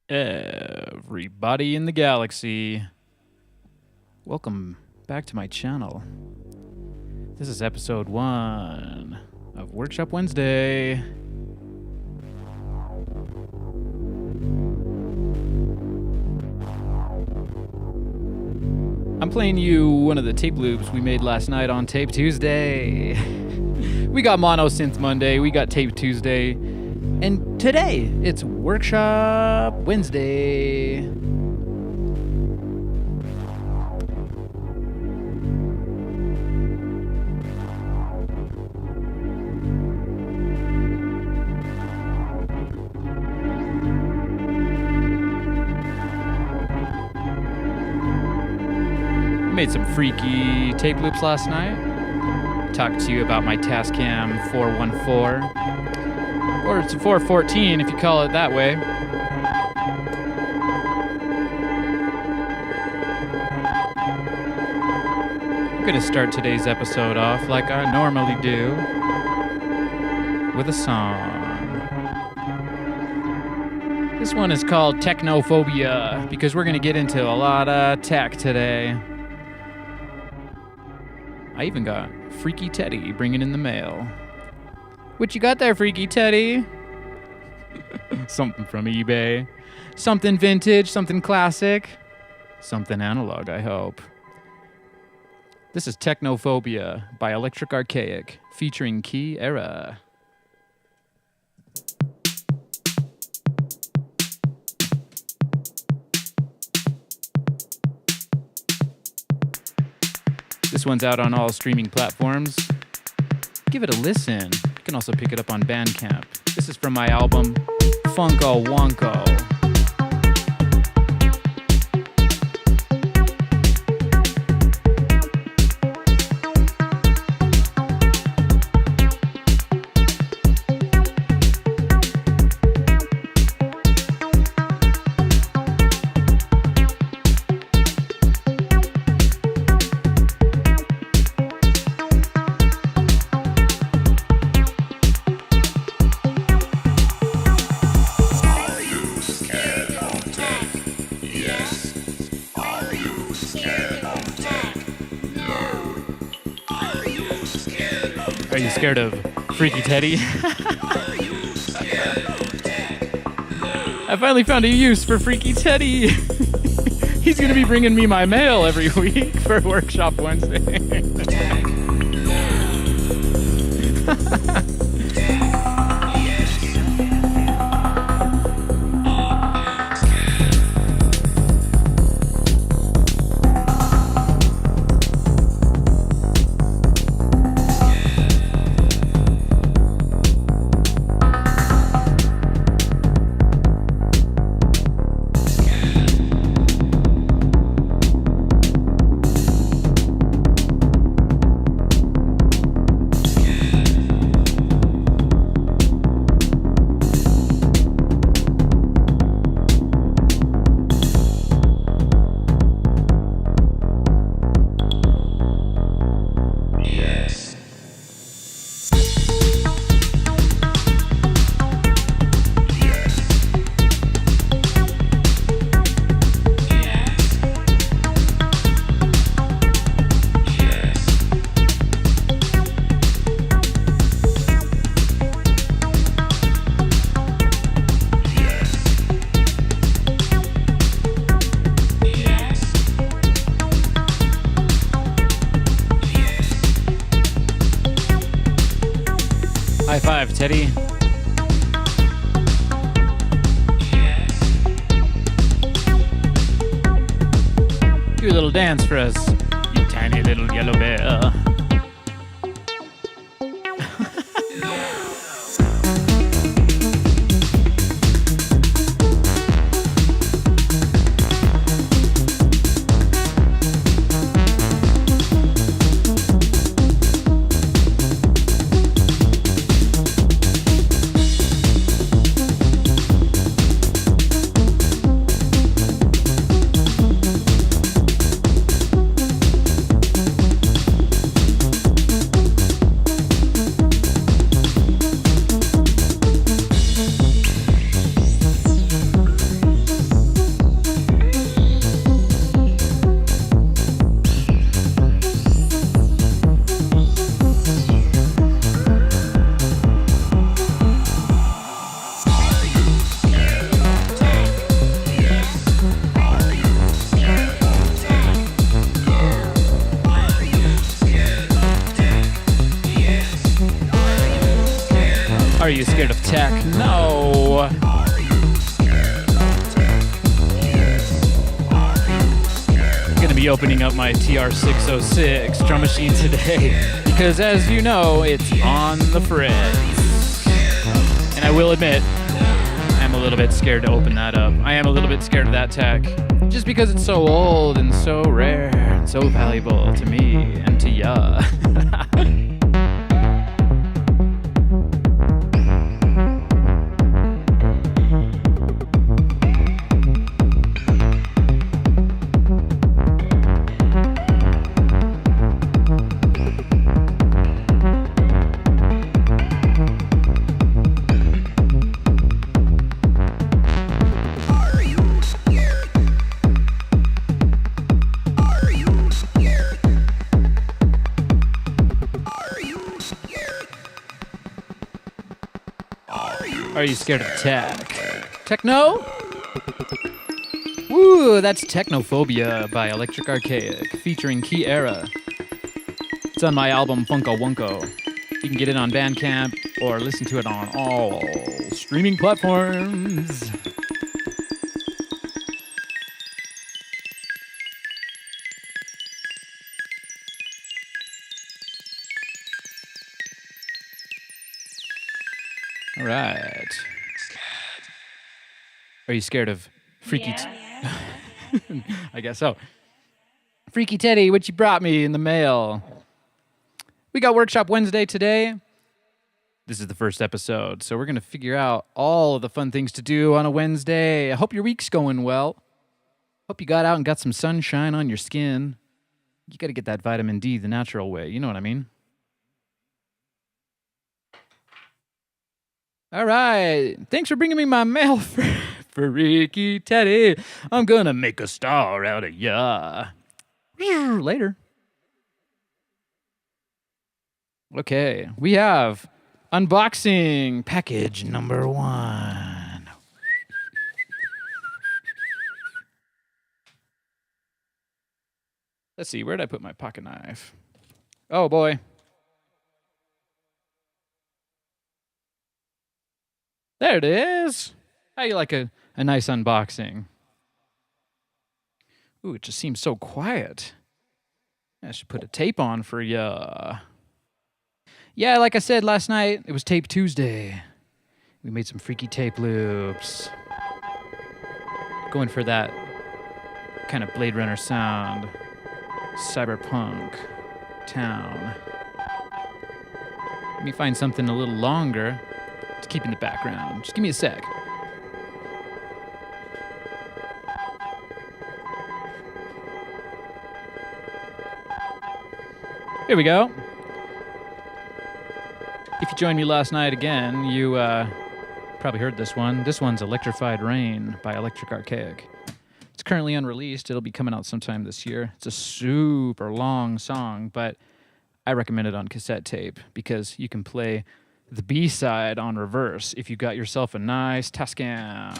Everybody in the galaxy, welcome back to my channel. This is episode 1 of Workshop Wednesday. I'm playing you one of the tape loops we made last night on Tape Tuesday. We got Mono Synth Monday, we got Tape Tuesday, and today it's Workshop Wednesday. Made some freaky tape loops last night. Talked to you about my Tascam 414. Or it's a 414 if you call it that way. I'm gonna start today's episode off like I normally do, with a song. This one is called Technophobia, because we're gonna get into a lot of tech today. I even got Freaky Teddy bringing in the mail. What you got there, Freaky Teddy? Something from eBay. Something vintage, something classic. Something analog, I hope. This is Technophobia by Electric Archaic, featuring Key Era. This one's out on all streaming platforms. Give it a listen. You can also pick it up on Bandcamp. This is from my album, Funko Wonko. Are you scared of Freaky Teddy? I finally found a use for Freaky Teddy. He's gonna be bringing me my mail every week for Workshop Wednesday. High five, Teddy. Do a little dance for us, you tiny little yellow bear. you scared of tech? No. I'm going to be opening up my TR-606 drum machine today because, as you know, it's on the fritz. And I will admit, I'm a little bit scared to open that up. I am a little bit scared of that tech just because it's so old and so rare and so valuable to me and to ya. Are you scared of tech? Techno? Woo, that's Technophobia by Electric Archaic, featuring Key Era. It's on my album Funko Wunko. You can get it on Bandcamp or listen to it on all streaming platforms. All right. Are you scared of Freaky? I guess so. Freaky Teddy, what you brought me in the mail? We got Workshop Wednesday today. This is the first episode, so we're going to figure out all of the fun things to do on a Wednesday. I hope your week's going well. Hope you got out and got some sunshine on your skin. You got to get that vitamin D the natural way. You know what I mean? All right. Thanks for bringing me my mail, Freaky Teddy. I'm going to make a star out of ya. Later. Okay. We have unboxing package number 1. Let's see. Where did I put my pocket knife? Oh, boy. There it is. How you like a nice unboxing? Ooh, it just seems so quiet. I should put a tape on for ya. Yeah, like I said last night, it was Tape Tuesday. We made some freaky tape loops. Going for that kind of Blade Runner sound. Cyberpunk town. Let me find something a little longer to keep in the background. Just give me a sec. Here we go. If you joined me last night again, you probably heard this one. This one's Electrified Rain by Electric Archaic. It's currently unreleased. It'll be coming out sometime this year. It's a super long song, but I recommend it on cassette tape because you can play the B-side on reverse if you got yourself a nice Tascam.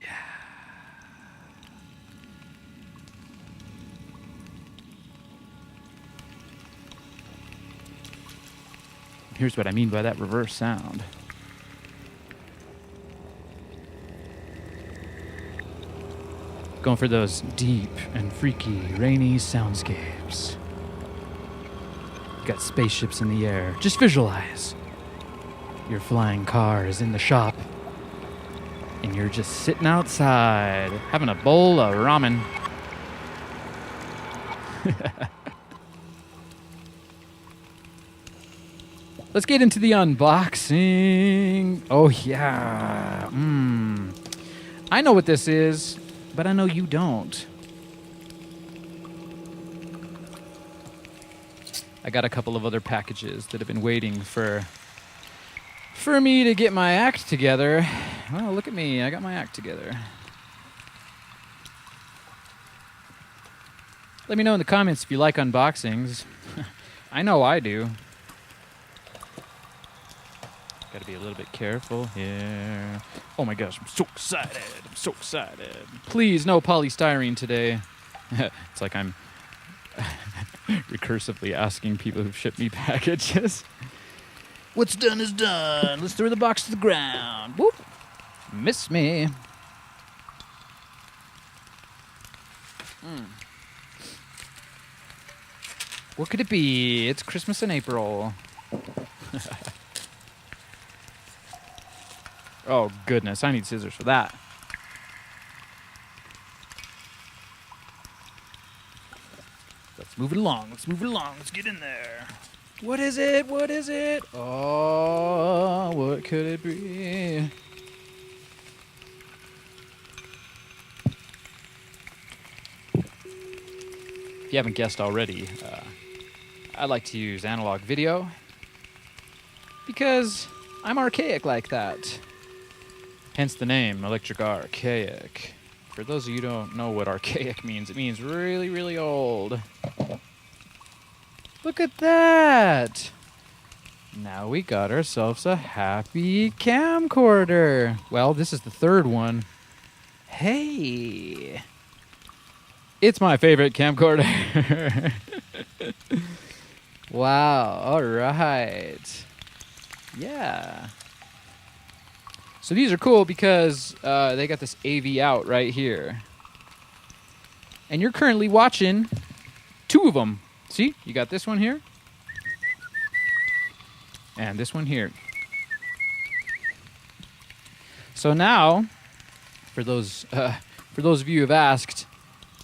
Yeah. Here's what I mean by that reverse sound. Going for those deep and freaky, rainy soundscapes. Got spaceships in the air. Just visualize. Your flying car is in the shop. And you're just sitting outside having a bowl of ramen. Let's get into the unboxing. Oh, yeah. I know what this is, but I know you don't. I got a couple of other packages that have been waiting for me to get my act together. Well, look at me. I got my act together. Let me know in the comments if you like unboxings. I know I do. Got to be a little bit careful here. Oh my gosh, I'm so excited. I'm so excited. Please, no polystyrene today. It's like I'm Recursively asking people who've shipped me packages. What's done is done. Let's throw the box to the ground. Whoop. Miss me. What could it be? It's Christmas in April. Oh, goodness. I need scissors for that. Let's move it along. Let's move it along. Let's get in there. What is it? What is it? Oh, what could it be? If you haven't guessed already, I like to use analog video because I'm archaic like that. Hence the name, Electric Archaic. For those of you who don't know what archaic means, it means really, really old. Look at that! Now we got ourselves a happy camcorder. Well, this is the third one. Hey! It's my favorite camcorder. Wow, alright. Yeah. So these are cool because they got this AV out right here. And you're currently watching two of them. See? You got this one here. And this one here. So now, for those of you who have asked,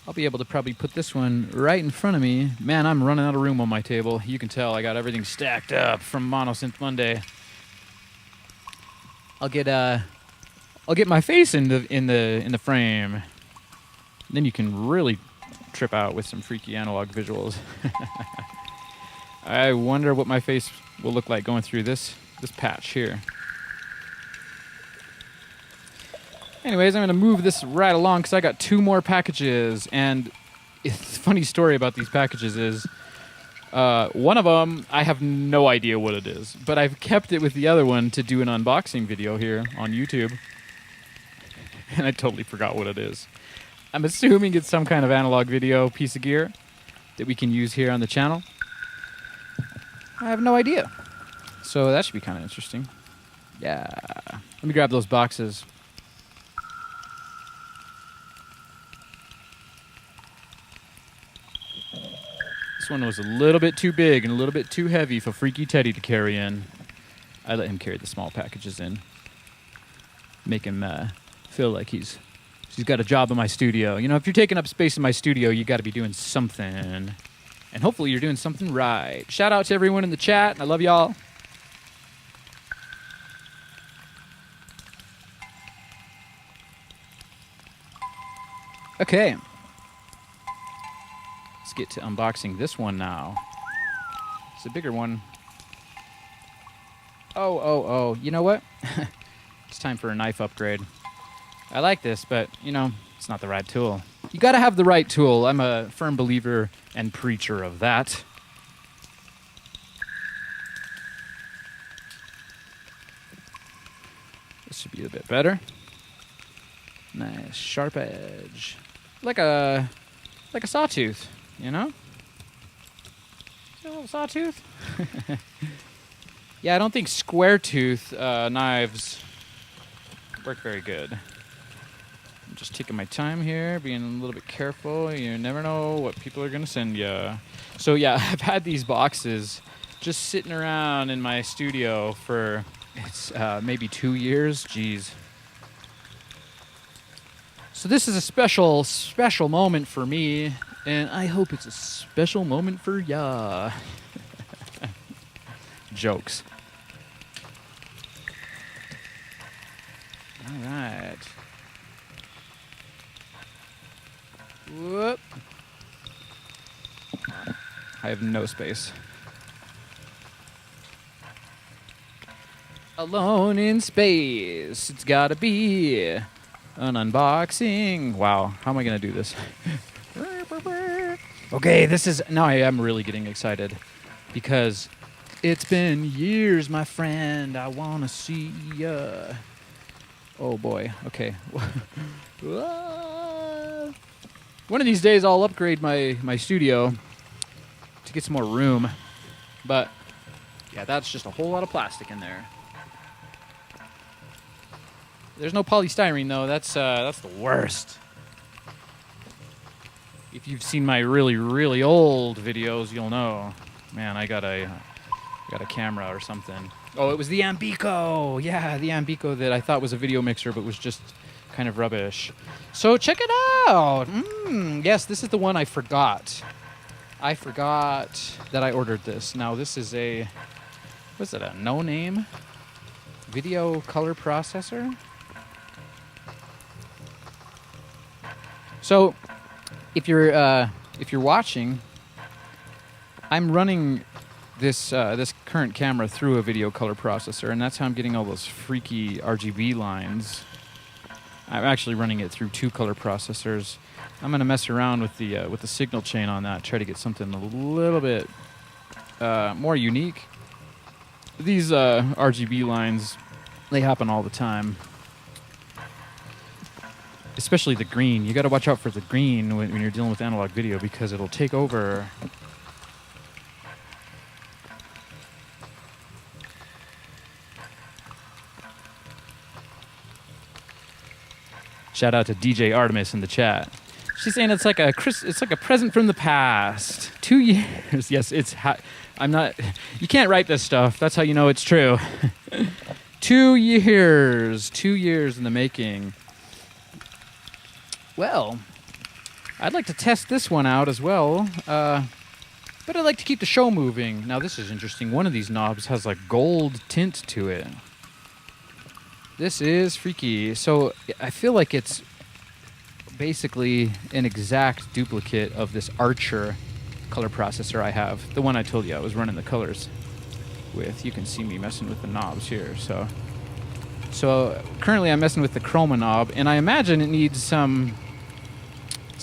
I'll be able to probably put this one right in front of me. Man, I'm running out of room on my table. You can tell I got everything stacked up from Monosynth Monday. I'll get my face in the frame. Then you can really trip out with some freaky analog visuals. I wonder what my face will look like going through this patch here. Anyways, I'm going to move this right along because I got two more packages. And the funny story about these packages is one of them, I have no idea what it is. But I've kept it with the other one to do an unboxing video here on YouTube. And I totally forgot what it is. I'm assuming it's some kind of analog video piece of gear that we can use here on the channel. I have no idea. So that should be kind of interesting. Yeah. Let me grab those boxes. This one was a little bit too big and a little bit too heavy for Freaky Teddy to carry in. I let him carry the small packages in. Make him feel like he's got a job in my studio. You know, if you're taking up space in my studio, you got to be doing something. And hopefully you're doing something right. Shout out to everyone in the chat. I love y'all. Okay. Let's get to unboxing this one now. It's a bigger one. Oh. You know what? It's time for a knife upgrade. I like this, but, you know, it's not the right tool. You gotta have the right tool. I'm a firm believer and preacher of that. This should be a bit better. Nice sharp edge. Like a sawtooth, you know? A little sawtooth? Yeah, I don't think square tooth knives work very good. I'm just taking my time here, being a little bit careful. You never know what people are going to send you. So yeah, I've had these boxes just sitting around in my studio for maybe 2 years. Jeez. So this is a special moment for me, and I hope it's a special moment for ya. Jokes. All right. Whoop. I have no space. Alone in space. It's gotta be an unboxing. Wow, how am I gonna do this? Okay, now I am really getting excited because it's been years, my friend. I wanna see ya. Oh boy, okay. One of these days I'll upgrade my studio to get some more room. But yeah, that's just a whole lot of plastic in there. There's no polystyrene though. That's the worst. If you've seen my really, really old videos, you'll know. Man, I got a camera or something. Oh, it was the Ambico. Yeah, the Ambico that I thought was a video mixer, but was just kind of rubbish. So check it out. Yes, this is the one I forgot. I forgot that I ordered this. Now this is a, what's it, a no-name video color processor? So if you're watching, I'm running this current camera through a video color processor, and that's how I'm getting all those freaky RGB lines. I'm actually running it through 2 color processors. I'm gonna mess around with the signal chain on that, try to get something a little bit more unique. These RGB lines, they happen all the time. Especially the green. You got to watch out for the green when you're dealing with analog video, because it'll take over. Shout out to DJ Artemis in the chat. She's saying it's like a present from the past. 2 years. Yes, I'm not. You can't write this stuff. That's how you know it's true. 2 years. 2 years in the making. Well, I'd like to test this one out as well, but I'd like to keep the show moving. Now, this is interesting. One of these knobs has like gold tint to it. This is freaky. So I feel like it's basically an exact duplicate of this Archer color processor I have. The one I told you I was running the colors with. You can see me messing with the knobs here. So currently I'm messing with the chroma knob, and I imagine it needs some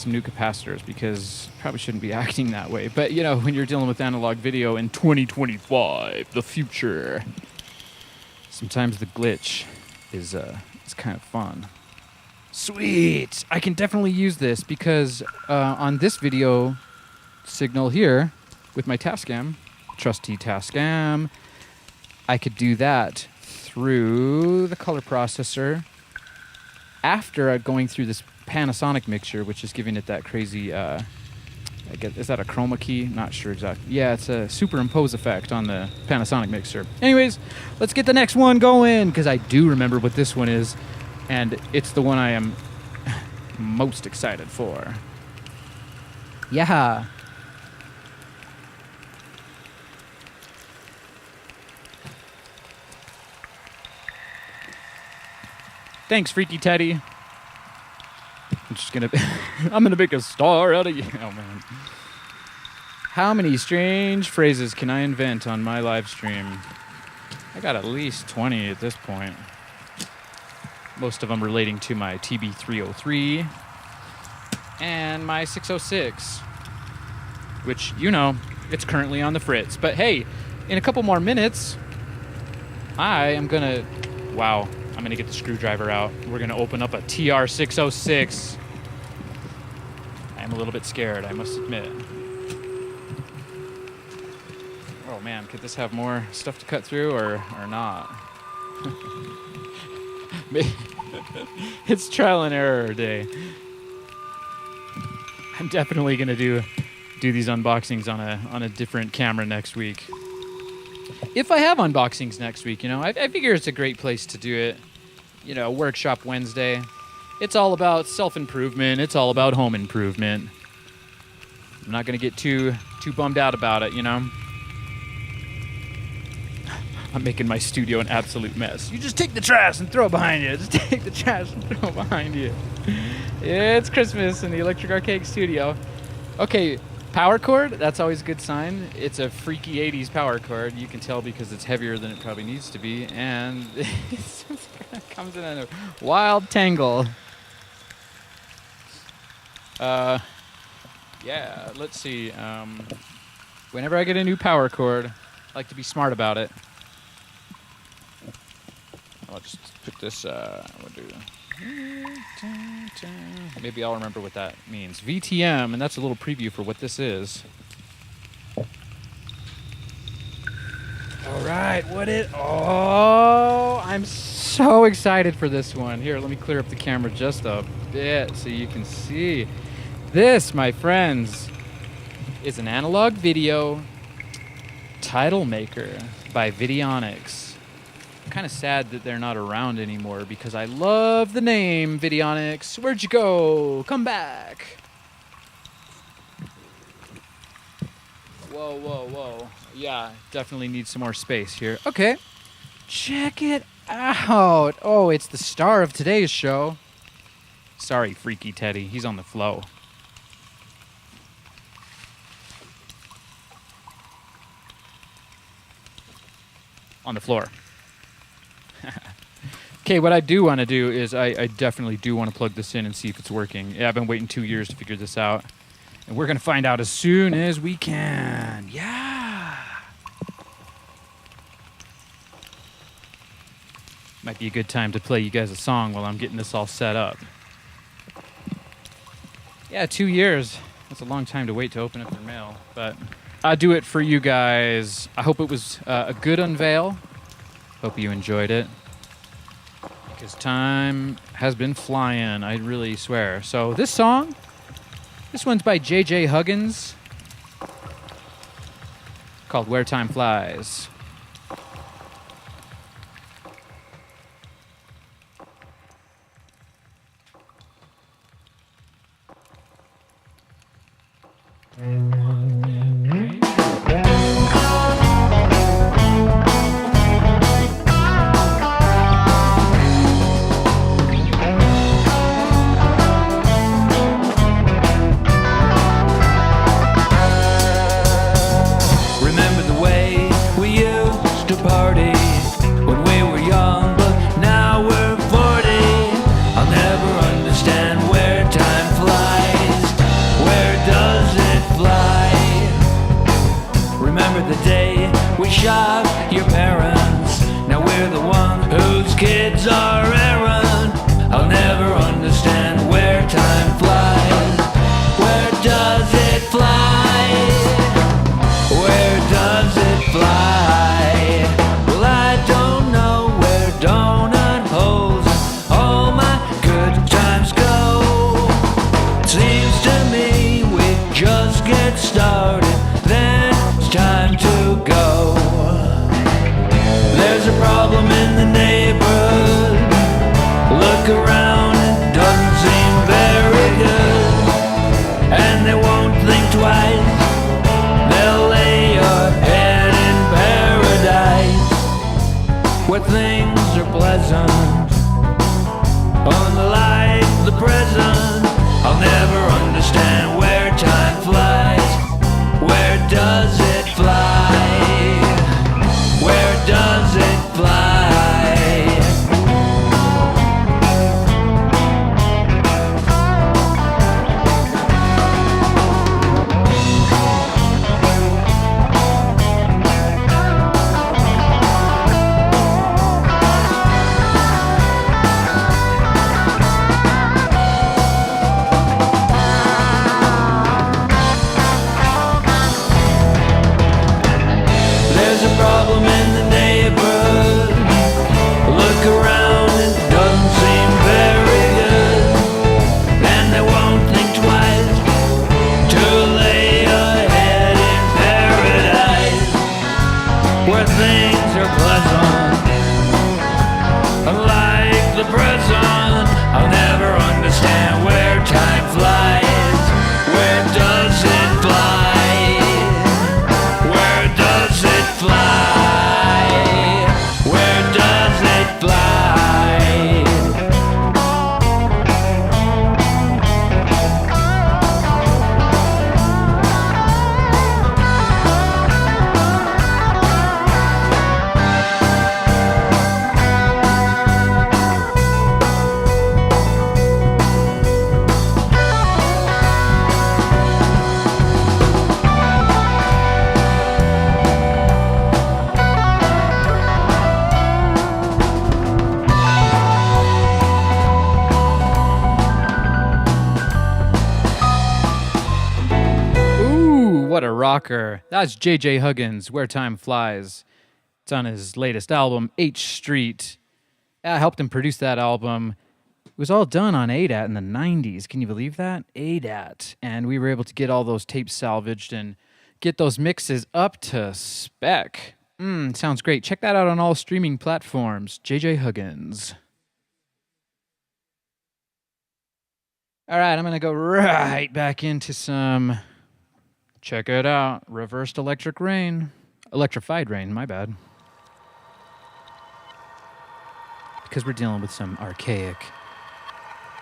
new capacitors, because probably shouldn't be acting that way. But you know, when you're dealing with analog video in 2025, the future, sometimes the glitch is kind of fun. Sweet! I can definitely use this, because on this video signal here with my Tascam, trusty Tascam, I could do that through the color processor after going through this Panasonic mixer, which is giving it that crazy, I guess, is that a chroma key? Not sure exactly. Yeah, it's a superimpose effect on the Panasonic mixer. Anyways, let's get the next one going, because I do remember what this one is, and it's the one I am most excited for. Yeah. Thanks, Freaky Teddy. I'm gonna make a star out of you. Oh man. How many strange phrases can I invent on my live stream? I got at least 20 at this point. Most of them relating to my TB303 and my 606, which, you know, it's currently on the fritz. But hey, in a couple more minutes, I'm gonna get the screwdriver out. We're gonna open up a TR606. I'm a little bit scared, I must admit. Oh man, could this have more stuff to cut through or not? It's trial and error day. I'm definitely gonna do these unboxings on a different camera next week. If I have unboxings next week, you know, I figure it's a great place to do it. You know, Workshop Wednesday. It's all about self-improvement. It's all about home improvement. I'm not going to get too bummed out about it, you know? I'm making my studio an absolute mess. You just take the trash and throw it behind you. Just take the trash and throw it behind you. It's Christmas in the Electric Archaic studio. Okay, power cord, that's always a good sign. It's a freaky 80s power cord. You can tell because it's heavier than it probably needs to be. And it comes in a wild tangle. Yeah, let's see. Whenever I get a new power cord, I like to be smart about it. I'll just put this, maybe I'll remember what that means. VTM, and that's a little preview for what this is. All right, oh, I'm so excited for this one. Here, let me clear up the camera just a bit so you can see. This, my friends, is an analog video title maker by Videonics. I'm kind of sad that they're not around anymore because I love the name Videonics. Where'd you go? Come back. Whoa. Yeah, definitely need some more space here. Okay, check it out. Oh, it's the star of today's show. Sorry, Freaky Teddy. He's on the flow. On the floor. Okay, what I do want to do is I definitely do want to plug this in and see if it's working. Yeah, I've been waiting 2 years to figure this out. And we're going to find out as soon as we can. Yeah. Might be a good time to play you guys a song while I'm getting this all set up. Yeah, 2 years. That's a long time to wait to open up your mail. But I'll do it for you guys. I hope it was a good unveil. Hope you enjoyed it. Because time has been flying, I really swear. So this song, this one's by J.J. Huggins, called Where Time Flies. What a rocker. That's J.J. Huggins, Where Time Flies. It's on his latest album, H Street. I helped him produce that album. It was all done on ADAT in the 90s. Can you believe that? ADAT. And we were able to get all those tapes salvaged and get those mixes up to spec. Sounds great. Check that out on all streaming platforms. JJ Huggins. All right, I'm going to go right back into some, check it out, reversed electric rain. Electrified rain, my bad. Because we're dealing with some archaic,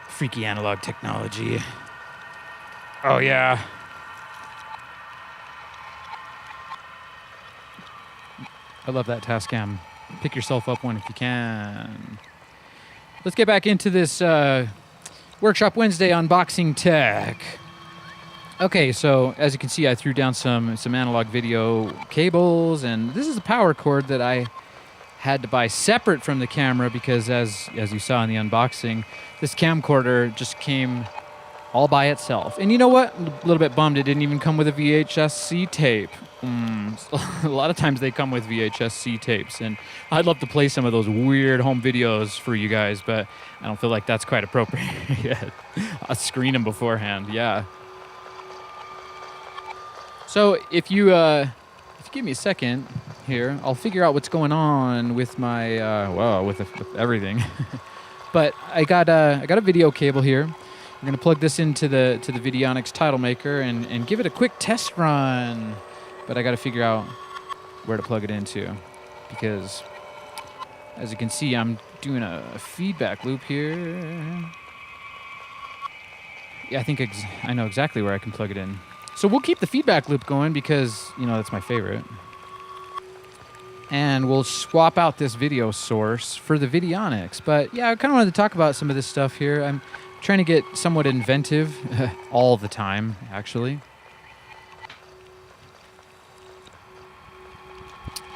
freaky analog technology. Oh, yeah. I love that Tascam. Pick yourself up one if you can. Let's get back into this Workshop Wednesday unboxing tech. Okay, so as you can see, I threw down some analog video cables, and this is a power cord that I had to buy separate from the camera because as you saw in the unboxing, this camcorder just came all by itself. And you know what? I'm a little bit bummed it didn't even come with a VHS-C tape. A lot of times they come with VHS-C tapes, and I'd love to play some of those weird home videos for you guys, but I don't feel like that's quite appropriate yet. I'll screen them beforehand, yeah. So if you give me a second here, I'll figure out what's going on with my with everything. But I got a video cable here. I'm gonna plug this into the Videonics title maker and give it a quick test run. But I got to figure out where to plug it into because, as you can see, I'm doing a feedback loop here. Yeah, I think I know exactly where I can plug it in. So we'll keep the feedback loop going because, you know, that's my favorite. And we'll swap out this video source for the Videonics. But yeah, I kind of wanted to talk about some of this stuff here. I'm trying to get somewhat inventive all the time, actually.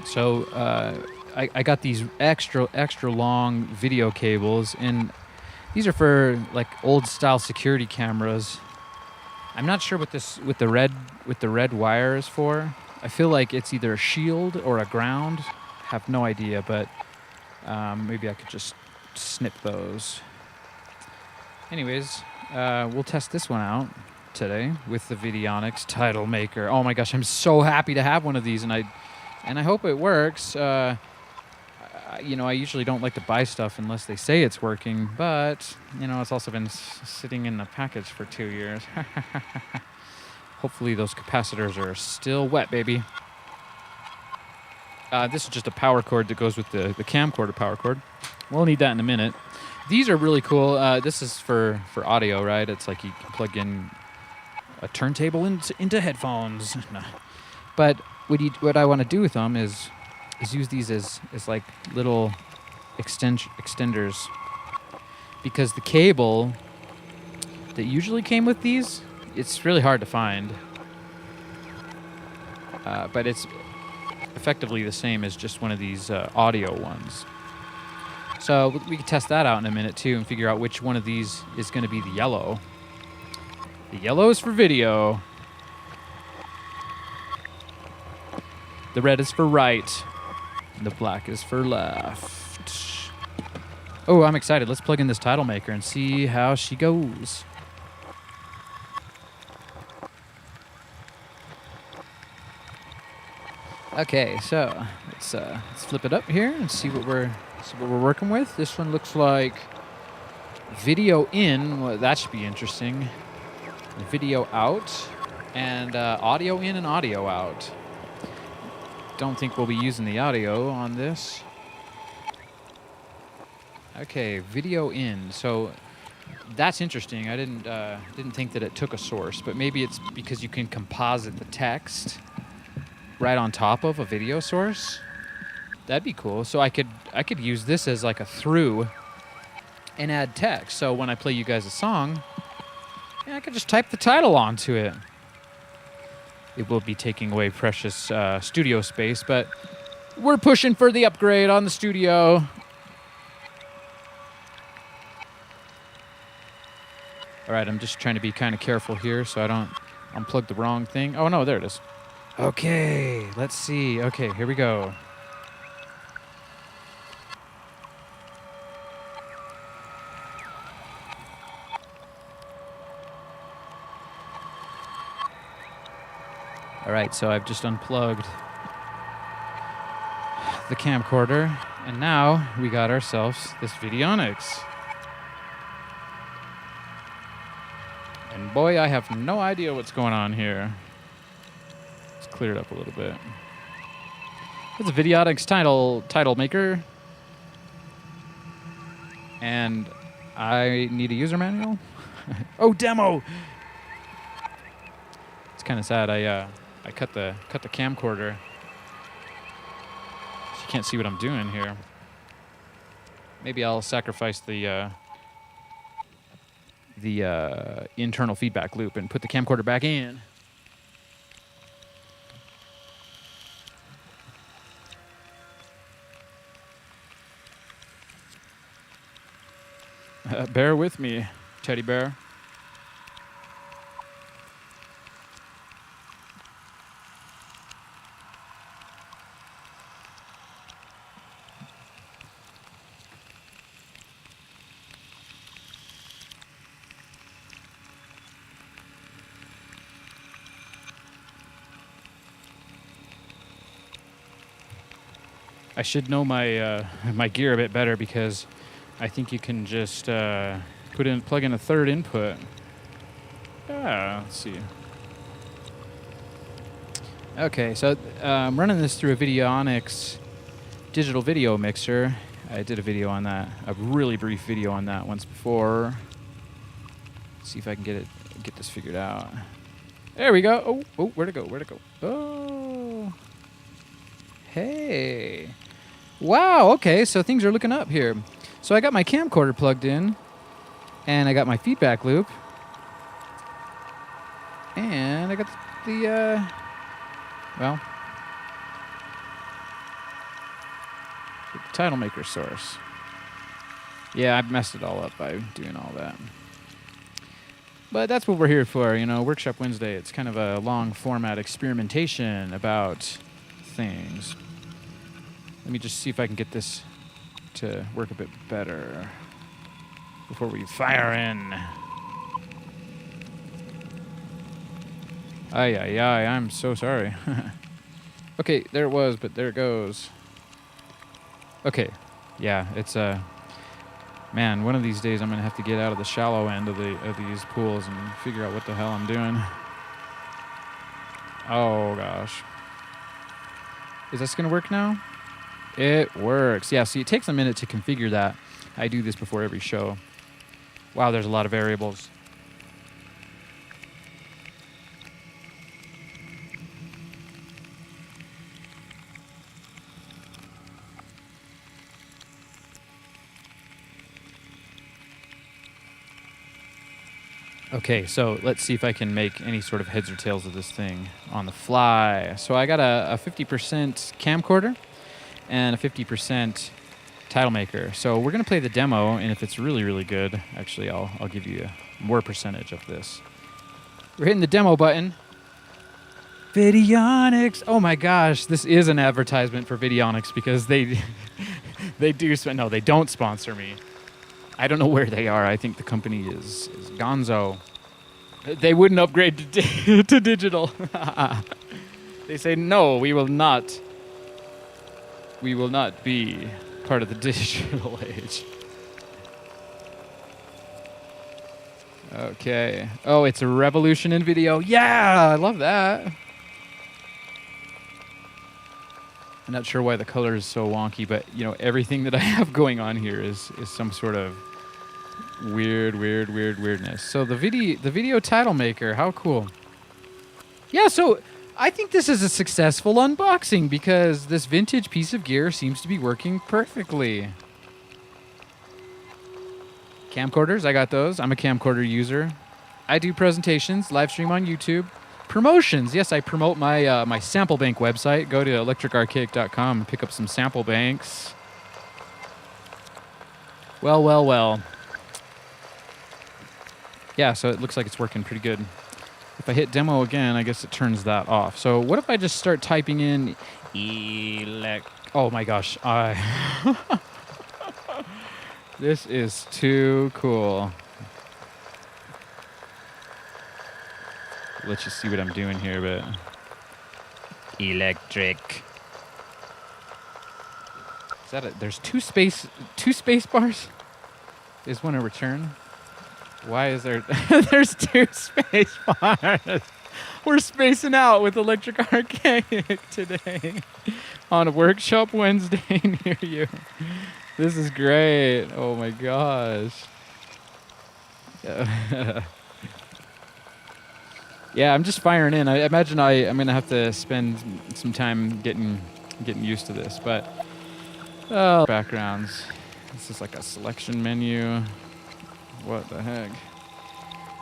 So I got these extra long video cables, and these are for like old style security cameras. I'm not sure what the red wire is for. I feel like it's either a shield or a ground. Have no idea, but maybe I could just snip those. Anyways, we'll test this one out today with the Videonics title maker. Oh my gosh, I'm so happy to have one of these, and I hope it works. You know, I usually don't like to buy stuff unless they say it's working, but, you know, it's also been sitting in the package for 2 years. Hopefully those capacitors are still wet, baby. This is just a power cord that goes with the camcorder power cord. We'll need that in a minute. These are really cool. This is for audio, right? It's like you can plug in a turntable into headphones. But what I want to do with them is use these as like little extenders, because the cable that usually came with these, it's really hard to find, but it's effectively the same as just one of these audio ones. So we can test that out in a minute too and figure out which one of these is going to be the yellow. The yellow is for video. The red is for right. And the black is for left. Oh, I'm excited. Let's plug in this title maker and see how she goes. Okay, so let's flip it up here and see what we're working with. This one looks like video in. Well, that should be interesting. Video out and audio in and audio out. Don't think we'll be using the audio on this. Okay, video in. So that's interesting. I didn't think that it took a source, but maybe it's because you can composite the text right on top of a video source. That'd be cool. So I could use this as like a through and add text. So when I play you guys a song, I could just type the title onto it. It will be taking away precious studio space, but we're pushing for the upgrade on the studio. All right, I'm just trying to be kind of careful here so I don't unplug the wrong thing. Oh, no, there it is. Okay, let's see. Okay, here we go. All right, so I've just unplugged the camcorder, and now we got ourselves this Videonics. And boy, I have no idea what's going on here. Let's clear it up a little bit. It's a Videonics title maker. And I need a user manual. Oh, demo! It's kind of sad. I cut the camcorder. So you can't see what I'm doing here. Maybe I'll sacrifice the internal feedback loop and put the camcorder back in. Bear with me, teddy bear. I should know my my gear a bit better because I think you can just plug in a third input. Let's see. Okay, so I'm running this through a Videonics digital video mixer. I did a video on that, a really brief video on that once before. Let's see if I can get this figured out. There we go. Oh, where'd it go? Oh, hey. Wow, okay, so things are looking up here. So I got my camcorder plugged in, and I got my feedback loop, and I got the title maker source. Yeah, I messed it all up by doing all that. But that's what we're here for, you know, Workshop Wednesday. It's kind of a long format experimentation about things. Let me just see if I can get this to work a bit better before we fire in. I'm so sorry. Okay, there it was, but there it goes. Okay, yeah, it's man, one of these days I'm gonna have to get out of the shallow end of these pools and figure out what the hell I'm doing. Oh gosh, is this gonna work now? It works. Yeah, see, it takes a minute to configure that. I do this before every show. Wow, there's a lot of variables. Okay, so let's see if I can make any sort of heads or tails of this thing on the fly. So I got a 50% camcorder and a 50% title maker. So we're gonna play the demo, and if it's really, really good, actually I'll give you more percentage of this. We're hitting the demo button. Videonics. Oh my gosh, this is an advertisement for Videonics because they don't sponsor me. I don't know where they are. I think the company is gonzo. They wouldn't upgrade to digital. They say, no, we will not be part of the digital age. Okay. Oh, it's a revolution in video. Yeah, I love that. I'm not sure why the color is so wonky, but you know, everything that I have going on here is some sort of weirdness. So the video title maker, how cool. Yeah, so I think this is a successful unboxing because this vintage piece of gear seems to be working perfectly. Camcorders, I got those. I'm a camcorder user. I do presentations, live stream on YouTube. Promotions, yes, I promote my my sample bank website. Go to electricarchaic.com and pick up some sample banks. Well. Yeah, so it looks like it's working pretty good. If I hit demo again, I guess it turns that off. So what if I just start typing in oh my gosh. This is too cool. Let you see what I'm doing here, but Electric. Is that it? There's two space bars? Is one a return? Why is there... There's 2 space bars. We're spacing out with Electric Archaic today on a Workshop Wednesday near you. This is great. Oh my gosh. Yeah, I'm just firing in. I imagine I'm going to have to spend some time getting used to this. But backgrounds. This is like a selection menu. What the heck?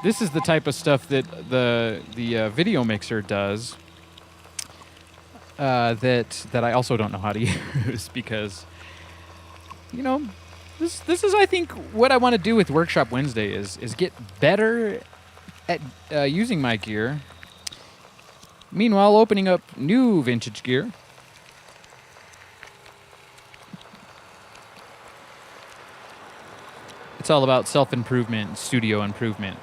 This is the type of stuff that the video mixer does. That I also don't know how to use because, you know, this is I think what I want to do with Workshop Wednesday is get better at using my gear. Meanwhile, opening up new vintage gear. It's all about self-improvement, studio improvement.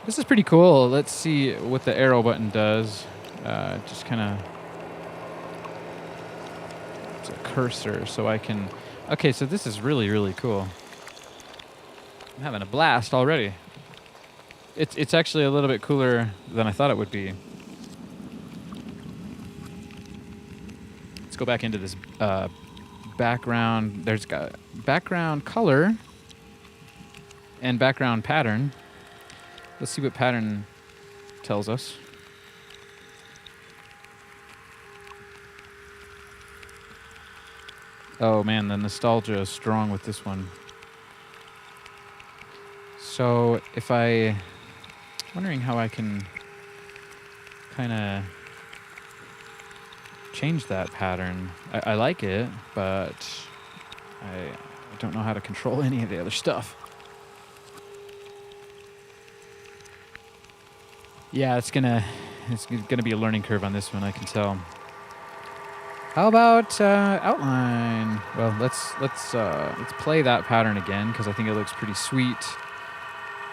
This is pretty cool. Let's see what the arrow button does. Just kind of... It's a cursor, so I can... Okay, so this is really, really cool. I'm having a blast already. It's actually a little bit cooler than I thought it would be. Let's go back into this background. There's got background color and background pattern. Let's see what pattern tells us. Oh man, the nostalgia is strong with this one. So if wondering how I can kind of change that pattern. I like it, but I don't know how to control any of the other stuff. Yeah, it's gonna be a learning curve on this one, I can tell. How about outline? Well, let's play that pattern again because I think it looks pretty sweet.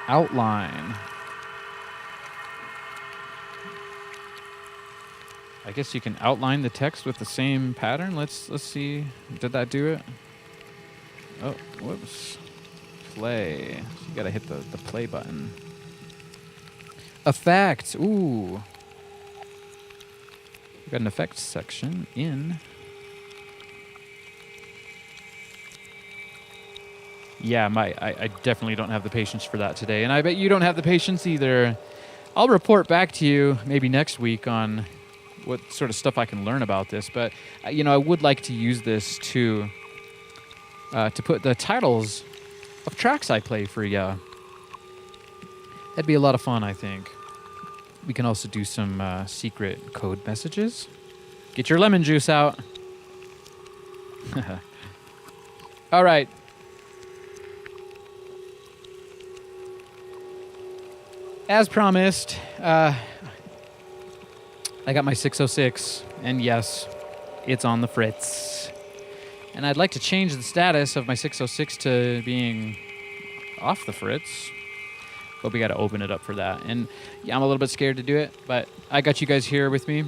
Outline. I guess you can outline the text with the same pattern. Let's see. Did that do it? Oh, whoops. Play. So you gotta hit the play button. Effects. Ooh. We've got an effects section in. Yeah, I definitely don't have the patience for that today, and I bet you don't have the patience either. I'll report back to you maybe next week on what sort of stuff I can learn about this, but you know, I would like to use this to put the titles of tracks I play for you. That'd be a lot of fun, I think. We can also do some secret code messages. Get your lemon juice out. All right. As promised, I got my 606, and yes, it's on the fritz. And I'd like to change the status of my 606 to being off the fritz, but we got to open it up for that. And yeah, I'm a little bit scared to do it, but I got you guys here with me,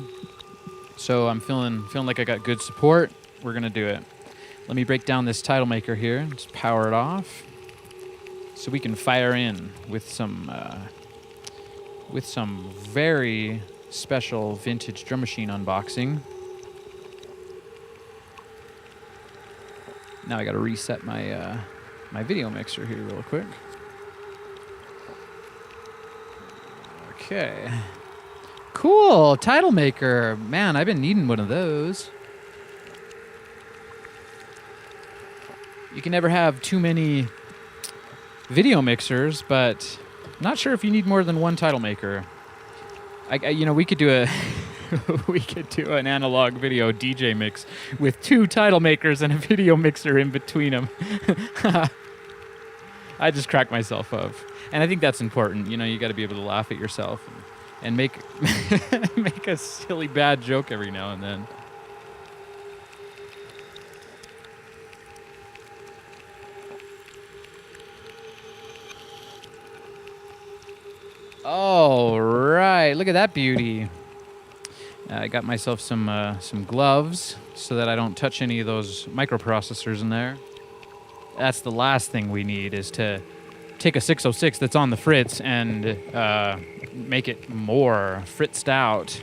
so I'm feeling like I got good support. We're gonna do it. Let me break down this title maker here. Just power it off, so we can fire in with some very special vintage drum machine unboxing. Now I got to reset my my video mixer here real quick. Okay. Cool, title maker. Man, I've been needing one of those. You can never have too many video mixers, but I'm not sure if you need more than one title maker. You know, we could do a we could do an analog video DJ mix with 2 title makers and a video mixer in between them. I just cracked myself up, and I think that's important. You know, you got to be able to laugh at yourself and make make a silly bad joke every now and then. All right, look at that beauty. I got myself some gloves so that I don't touch any of those microprocessors in there. That's the last thing we need, is to take a 606 that's on the Fritz and make it more fritzed out.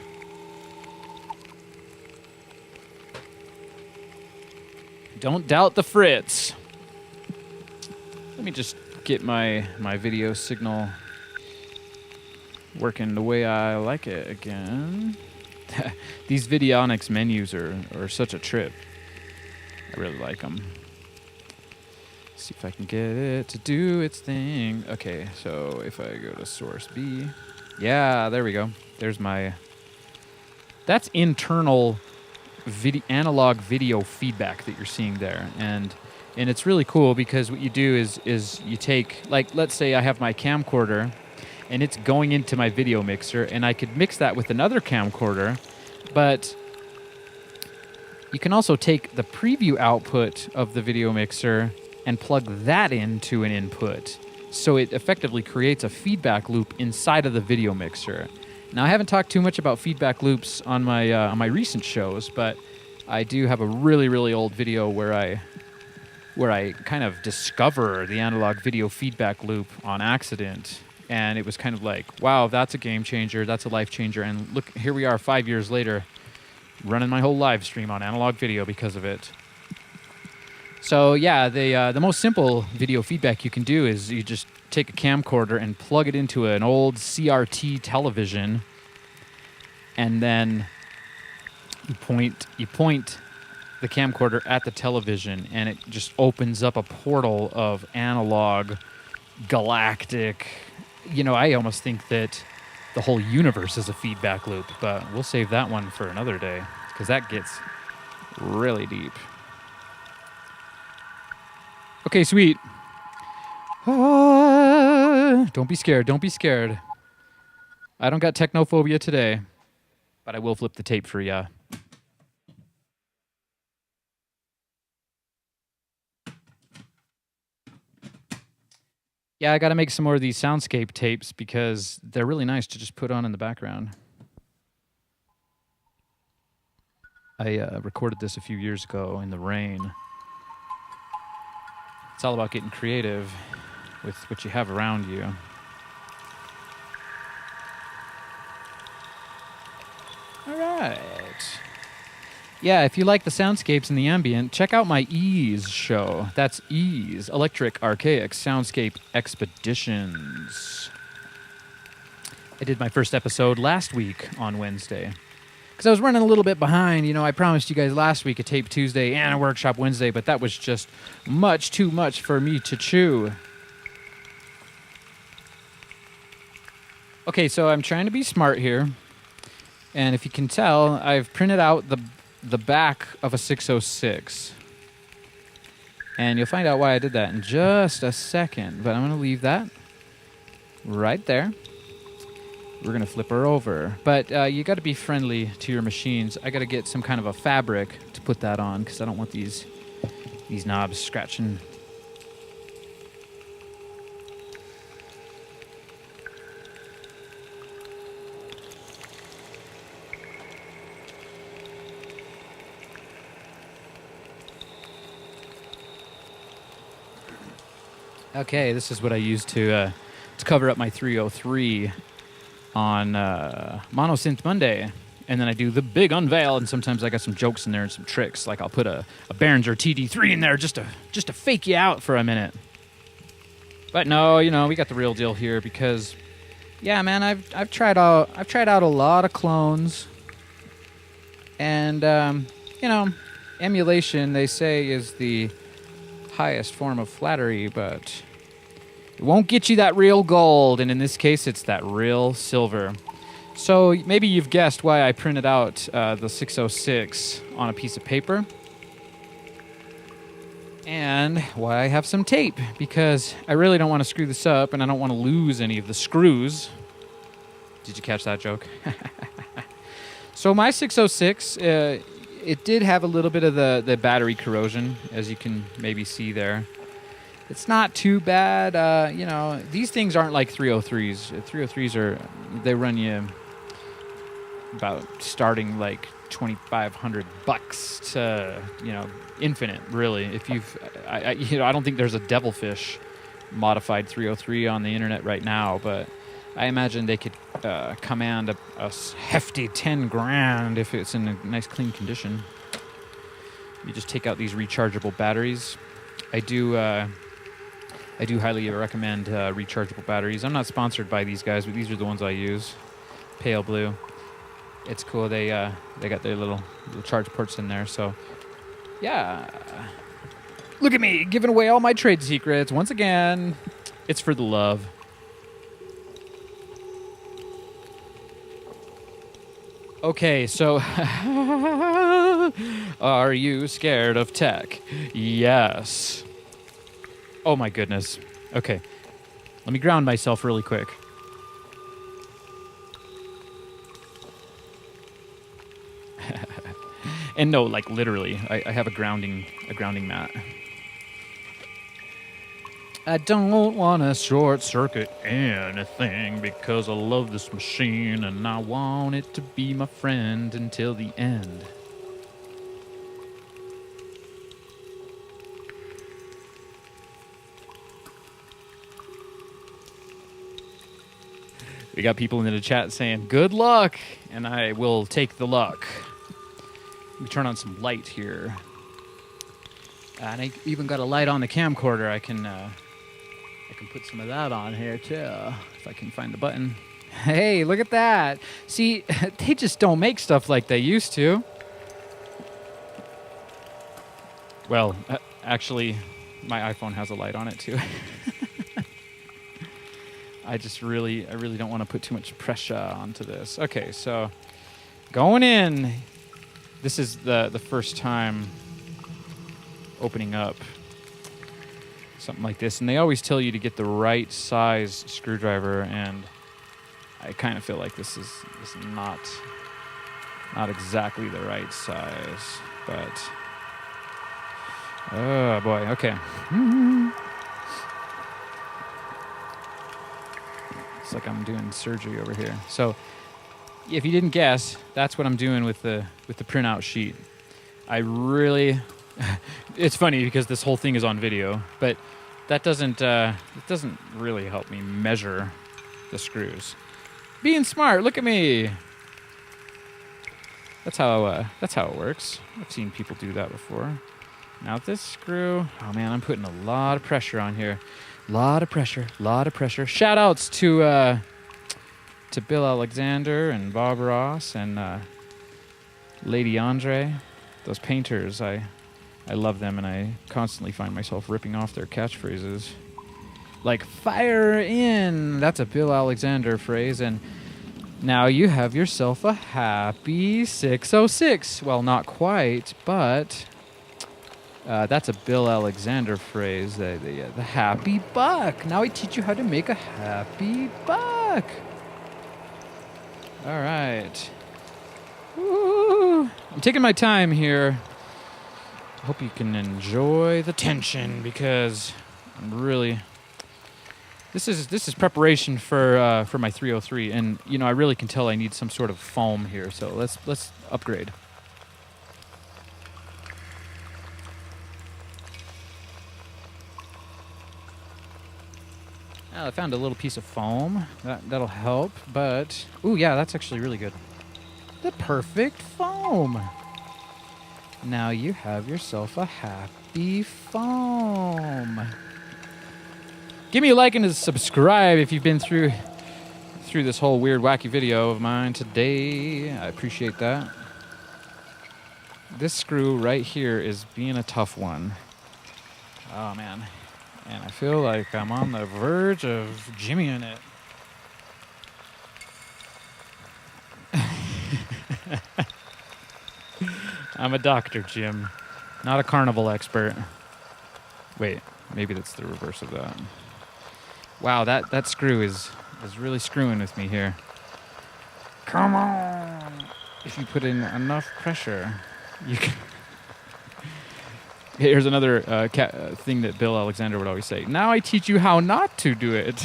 Don't doubt the Fritz. Let me just get my video signal working the way I like it again. These Videonics menus are such a trip. I really like them. See if I can get it to do its thing. Okay, so if I go to source B. Yeah, there we go. There's my... That's internal analog video feedback that you're seeing there. And it's really cool because what you do is you take... Like, let's say I have my camcorder, and it's going into my video mixer, and I could mix that with another camcorder, but you can also take the preview output of the video mixer and plug that into an input. So it effectively creates a feedback loop inside of the video mixer. Now, I haven't talked too much about feedback loops on my recent shows, but I do have a really, really old video where I kind of discover the analog video feedback loop on accident. And it was kind of like, wow, that's a game changer, that's a life changer. And look, here we are 5 years later, running my whole live stream on analog video because of it. So yeah, the most simple video feedback you can do is you just take a camcorder and plug it into an old CRT television, and then you point the camcorder at the television, and it just opens up a portal of analog, galactic. You know, I almost think that the whole universe is a feedback loop, but we'll save that one for another day because that gets really deep. Okay, sweet. Don't be scared. Don't be scared. I don't got technophobia today, but I will flip the tape for ya. Yeah, I got to make some more of these soundscape tapes because they're really nice to just put on in the background. I recorded this a few years ago in the rain. It's all about getting creative with what you have around you. All right. Yeah, if you like the soundscapes and the ambient, check out my Ease show. That's Ease, Electric Archaic Soundscape Expeditions. I did my first episode last week on Wednesday. Because I was running a little bit behind. You know, I promised you guys last week a tape Tuesday and a workshop Wednesday, but that was just much too much for me to chew. Okay, so I'm trying to be smart here. And if you can tell, I've printed out the back of a 606. And you'll find out why I did that in just a second. But I'm going to leave that right there. We're going to flip her over. But you got to be friendly to your machines. I got to get some kind of a fabric to put that on because I don't want these knobs scratching. Okay, this is what I use to cover up my 303 on Monosynth Monday. And then I do the big unveil, and sometimes I got some jokes in there and some tricks. Like I'll put a Behringer TD3 in there just to fake you out for a minute. But no, you know, we got the real deal here because, yeah, man, I've tried out a lot of clones, and you know, emulation they say is the highest form of flattery, but it won't get you that real gold, and in this case it's that real silver. So maybe you've guessed why I printed out the 606 on a piece of paper, and why I have some tape, because I really don't want to screw this up and I don't want to lose any of the screws. Did you catch that joke? So my 606, it did have a little bit of the battery corrosion, as you can maybe see there. It's not too bad. You know, these things aren't like 303s. 303s they run you about starting like $2,500 to, you know, infinite, really. If you've, you know, I don't think there's a Devilfish modified 303 on the internet right now, but I imagine they could command a hefty 10 grand if it's in a nice clean condition. You just take out these rechargeable batteries. I do highly recommend rechargeable batteries. I'm not sponsored by these guys, but these are the ones I use. Pale blue. It's cool. They got their little charge ports in there. So, yeah. Look at me giving away all my trade secrets once again. It's for the love. Okay, so are you scared of tech? Yes. Oh my goodness. Okay. Let me ground myself really quick. And no, like literally, I have a grounding mat. I don't want to short circuit anything because I love this machine and I want it to be my friend until the end. We got people in the chat saying, good luck, and I will take the luck. Let me turn on some light here. And I even got a light on the camcorder. I can put some of that on here too, if I can find the button. Hey, look at that. See, they just don't make stuff like they used to. Well, actually, my iPhone has a light on it too. I really don't want to put too much pressure onto this. Okay, so going in. This is the first time opening up something like this, and they always tell you to get the right size screwdriver, and I kind of feel like this is not exactly the right size, but oh boy, okay. It's like I'm doing surgery over here. So if you didn't guess, that's what I'm doing with the printout sheet. I really it's funny because this whole thing is on video, but that doesn't it doesn't really help me measure the screws. Being smart, look at me. That's how it works. I've seen people do that before. Now this screw, oh man, I'm putting a lot of pressure on here. Lot of pressure. Shout outs to Bill Alexander and Bob Ross and Lady Andre. Those painters, I love them, and I constantly find myself ripping off their catchphrases. Like, fire in! That's a Bill Alexander phrase, and now you have yourself a happy 606. Well, not quite, but that's a Bill Alexander phrase, the happy buck. Now I teach you how to make a happy buck. All right. Woo. I'm taking my time here. I hope you can enjoy the tension because I'm really. This is preparation for my 303, and you know I really can tell I need some sort of foam here. So let's upgrade. Now I found a little piece of foam that'll help, but ooh yeah, that's actually really good. The perfect foam. Now you have yourself a happy foam. Give me a like and a subscribe if you've been through this whole weird, wacky video of mine today. I appreciate that. This screw right here is being a tough one. Oh man. And I feel like I'm on the verge of jimmying it. I'm a doctor, Jim, not a carnival expert. Wait, maybe that's the reverse of that. Wow, that screw is really screwing with me here. Come on! If you put in enough pressure, you can... Here's another thing that Bill Alexander would always say. Now I teach you how not to do it.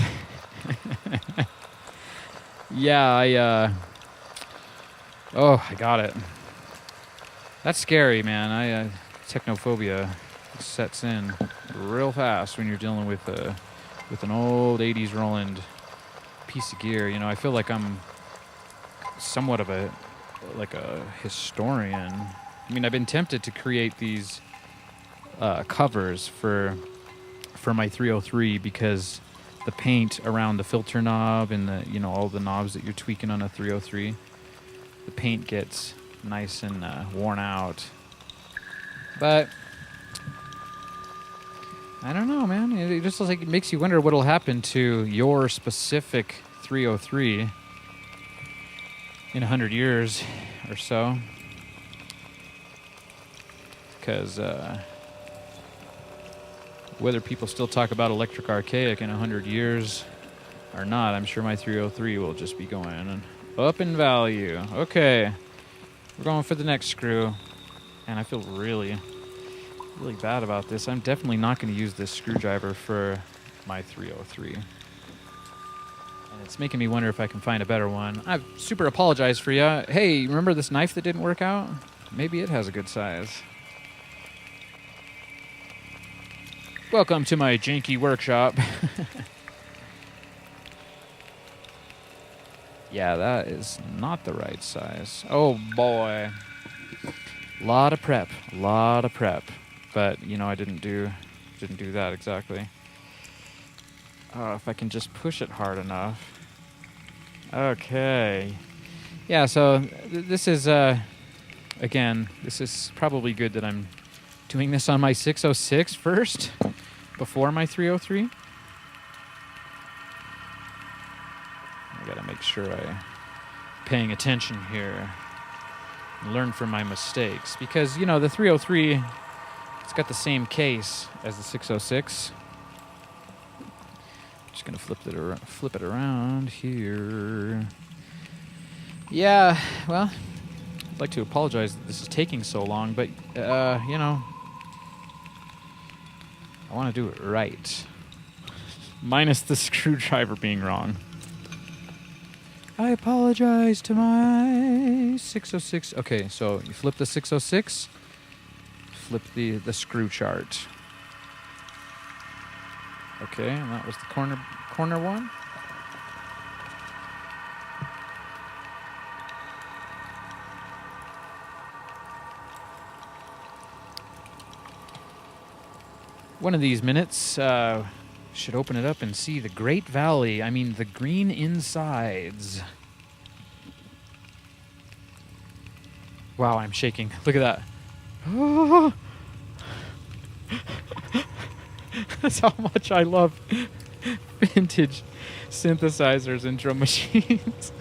Yeah, Oh, I got it. That's scary, man. Technophobia sets in real fast when you're dealing with an old 80s Roland piece of gear. You know, I feel like I'm somewhat of a historian. I mean, I've been tempted to create these covers for my 303 because the paint around the filter knob and all the knobs that you're tweaking on a 303, the paint gets nice and worn out. But I don't know, man. It just like it makes you wonder what'll happen to your specific 303 in 100 years or so. Because whether people still talk about Electric Archaic in 100 years or not, I'm sure my 303 will just be going up in value. Okay, we're going for the next screw. And I feel really, really bad about this. I'm definitely not going to use this screwdriver for my 303. And it's making me wonder if I can find a better one. I super apologize for you. Hey, remember this knife that didn't work out? Maybe it has a good size. Welcome to my janky workshop. Yeah, that is not the right size. Oh boy. Lot of prep. But, I didn't do that exactly. If I can just push it hard enough. Okay. Yeah, so this is, again, this is probably good that I'm doing this on my 606 first, before my 303. I gotta make sure I'm paying attention here. Learn from my mistakes, because the 303, it's got the same case as the 606. Just gonna flip it around here. Yeah, well, I'd like to apologize that this is taking so long, but I want to do it right, minus the screwdriver being wrong. I apologize to my 606. Okay, so you flip the 606, flip the screw chart. Okay, and that was the corner one. One of these minutes should open it up and see the Great Valley. I mean, the green insides. Wow, I'm shaking. Look at that. Oh. That's how much I love vintage synthesizers and drum machines.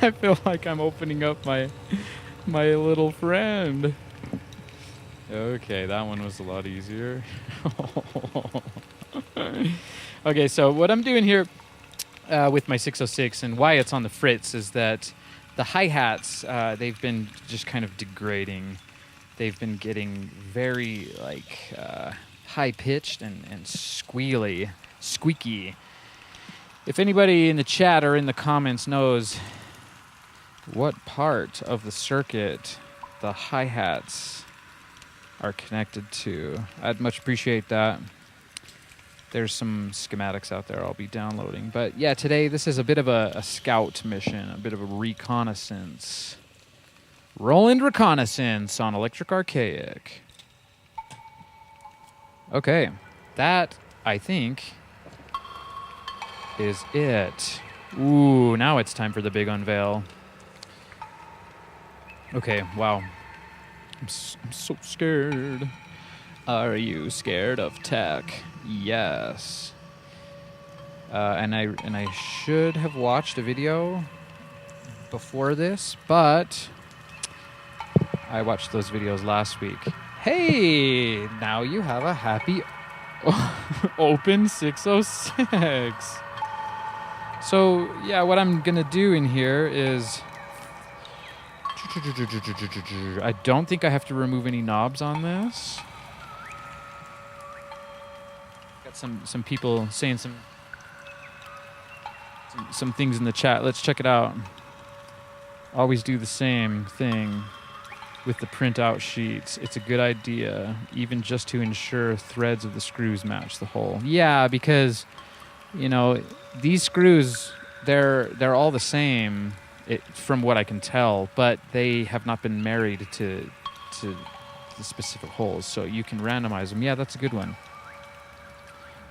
I feel like I'm opening up my little friend. Okay, that one was a lot easier. Okay, so what I'm doing here with my 606 and why it's on the Fritz is that the hi-hats, they've been just kind of degrading. They've been getting very high-pitched and squeaky. If anybody in the chat or in the comments knows what part of the circuit the hi-hats are connected to, I'd much appreciate that. There's some schematics out there I'll be downloading. But yeah, today this is a bit of a scout mission, a bit of a reconnaissance. Roland reconnaissance on Electric Archaic. Okay, that, I think, is it. Ooh, now it's time for the big unveil. Okay, wow. I'm so scared. Are you scared of tech? Yes. And I should have watched a video before this, but I watched those videos last week. Hey, now you have a happy open 606. So yeah, what I'm gonna do in here is I don't think I have to remove any knobs on this. Got some people saying some things in the chat. Let's check it out. always do the same thing with the printout sheets. It's a good idea, even just to ensure threads of the screws match the hole. Yeah, because, you know, these screws, they're all the same, from what I can tell, but they have not been married to the specific holes, so you can randomize them. Yeah, that's a good one.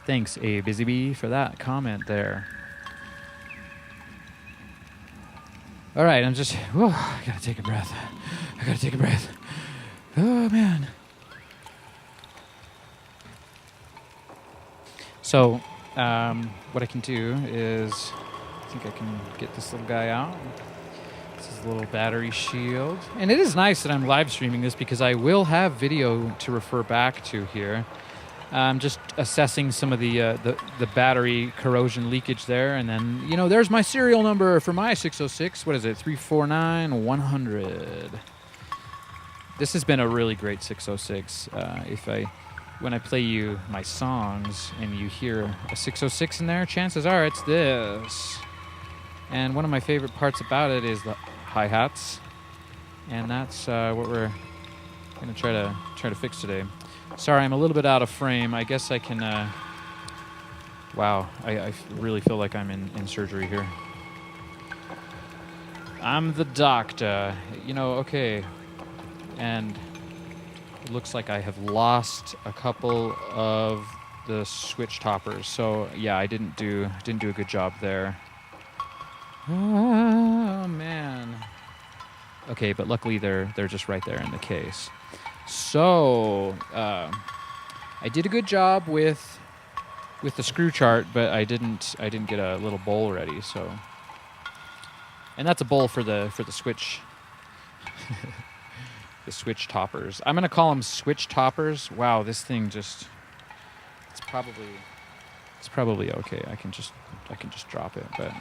Thanks, A Busy Bee, for that comment there. All right, I gotta take a breath. Oh, man. So, what I can do is, I think I can get this little guy out. This is a little battery shield. And it is nice that I'm live streaming this because I will have video to refer back to here. I'm just assessing some of the battery corrosion leakage there. And then, you know, there's my serial number for my 606. What is it? 349-100. This has been a really great 606. When I play you my songs and you hear a 606 in there, chances are it's this. And one of my favorite parts about it is the hi-hats. And that's what we're going to try to fix today. Sorry, I'm a little bit out of frame. I guess I can... wow, I really feel like I'm in surgery here. I'm the doctor. You know, okay. And it looks like I have lost a couple of the switch toppers. So, yeah, I didn't do a good job there. Oh, man. Okay, but luckily they're just right there in the case. So, I did a good job with the screw chart, but I didn't get a little bowl ready. So, and that's a bowl for the switch, the switch toppers. I'm gonna call them switch toppers. Wow, this thing just it's probably okay. I can just drop it, but.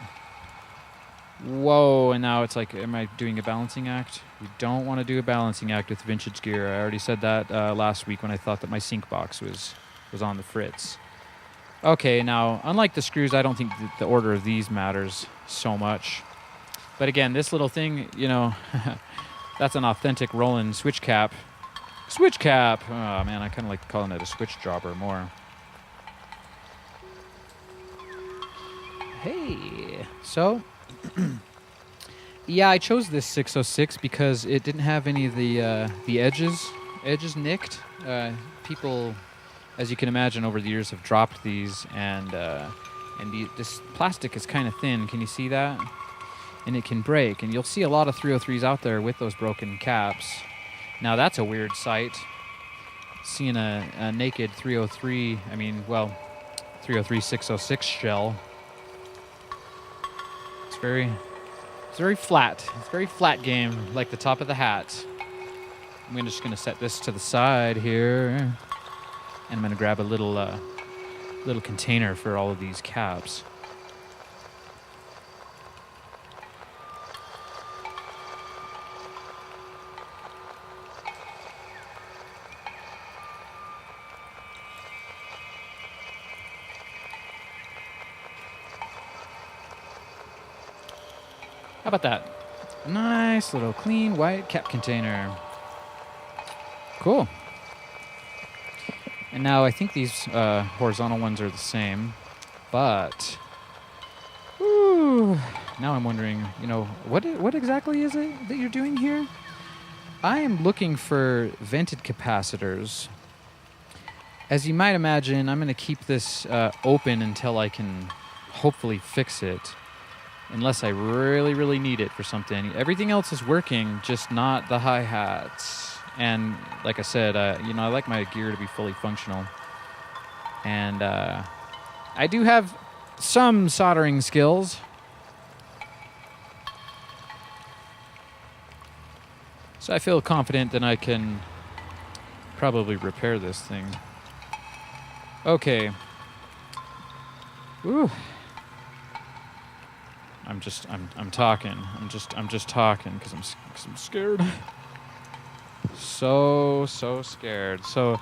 Whoa, and now it's like, am I doing a balancing act? You don't want to do a balancing act with vintage gear. I already said that last week when I thought that my sync box was on the Fritz. Okay, now, unlike the screws, I don't think the order of these matters so much. But again, this little thing, you know, that's an authentic Roland switch cap. Switch cap! Oh, man, I kind of like calling it a switch jobber more. Hey, so... yeah, I chose this 606 because it didn't have any of the edges nicked. People, as you can imagine, over the years have dropped these, and this plastic is kind of thin. Can you see that? And it can break, and you'll see a lot of 303s out there with those broken caps. Now that's a weird sight. Seeing a naked 303, 303 606 shell. It's very flat. It's very flat game, like the top of the hat. I'm just gonna set this to the side here, and I'm gonna grab a little container for all of these caps. How about that? Nice little clean white cap container. Cool. And now I think these horizontal ones are the same, but now I'm wondering, you know, what exactly is it that you're doing here? I am looking for vented capacitors. As you might imagine, I'm going to keep this open until I can hopefully fix it. Unless I really, really need it for something. Everything else is working, just not the hi-hats. And like I said, you know, I like my gear to be fully functional. And I do have some soldering skills. So I feel confident that I can probably repair this thing. Okay. Ooh. I'm talking. I'm just talking because I'm scared. So scared. So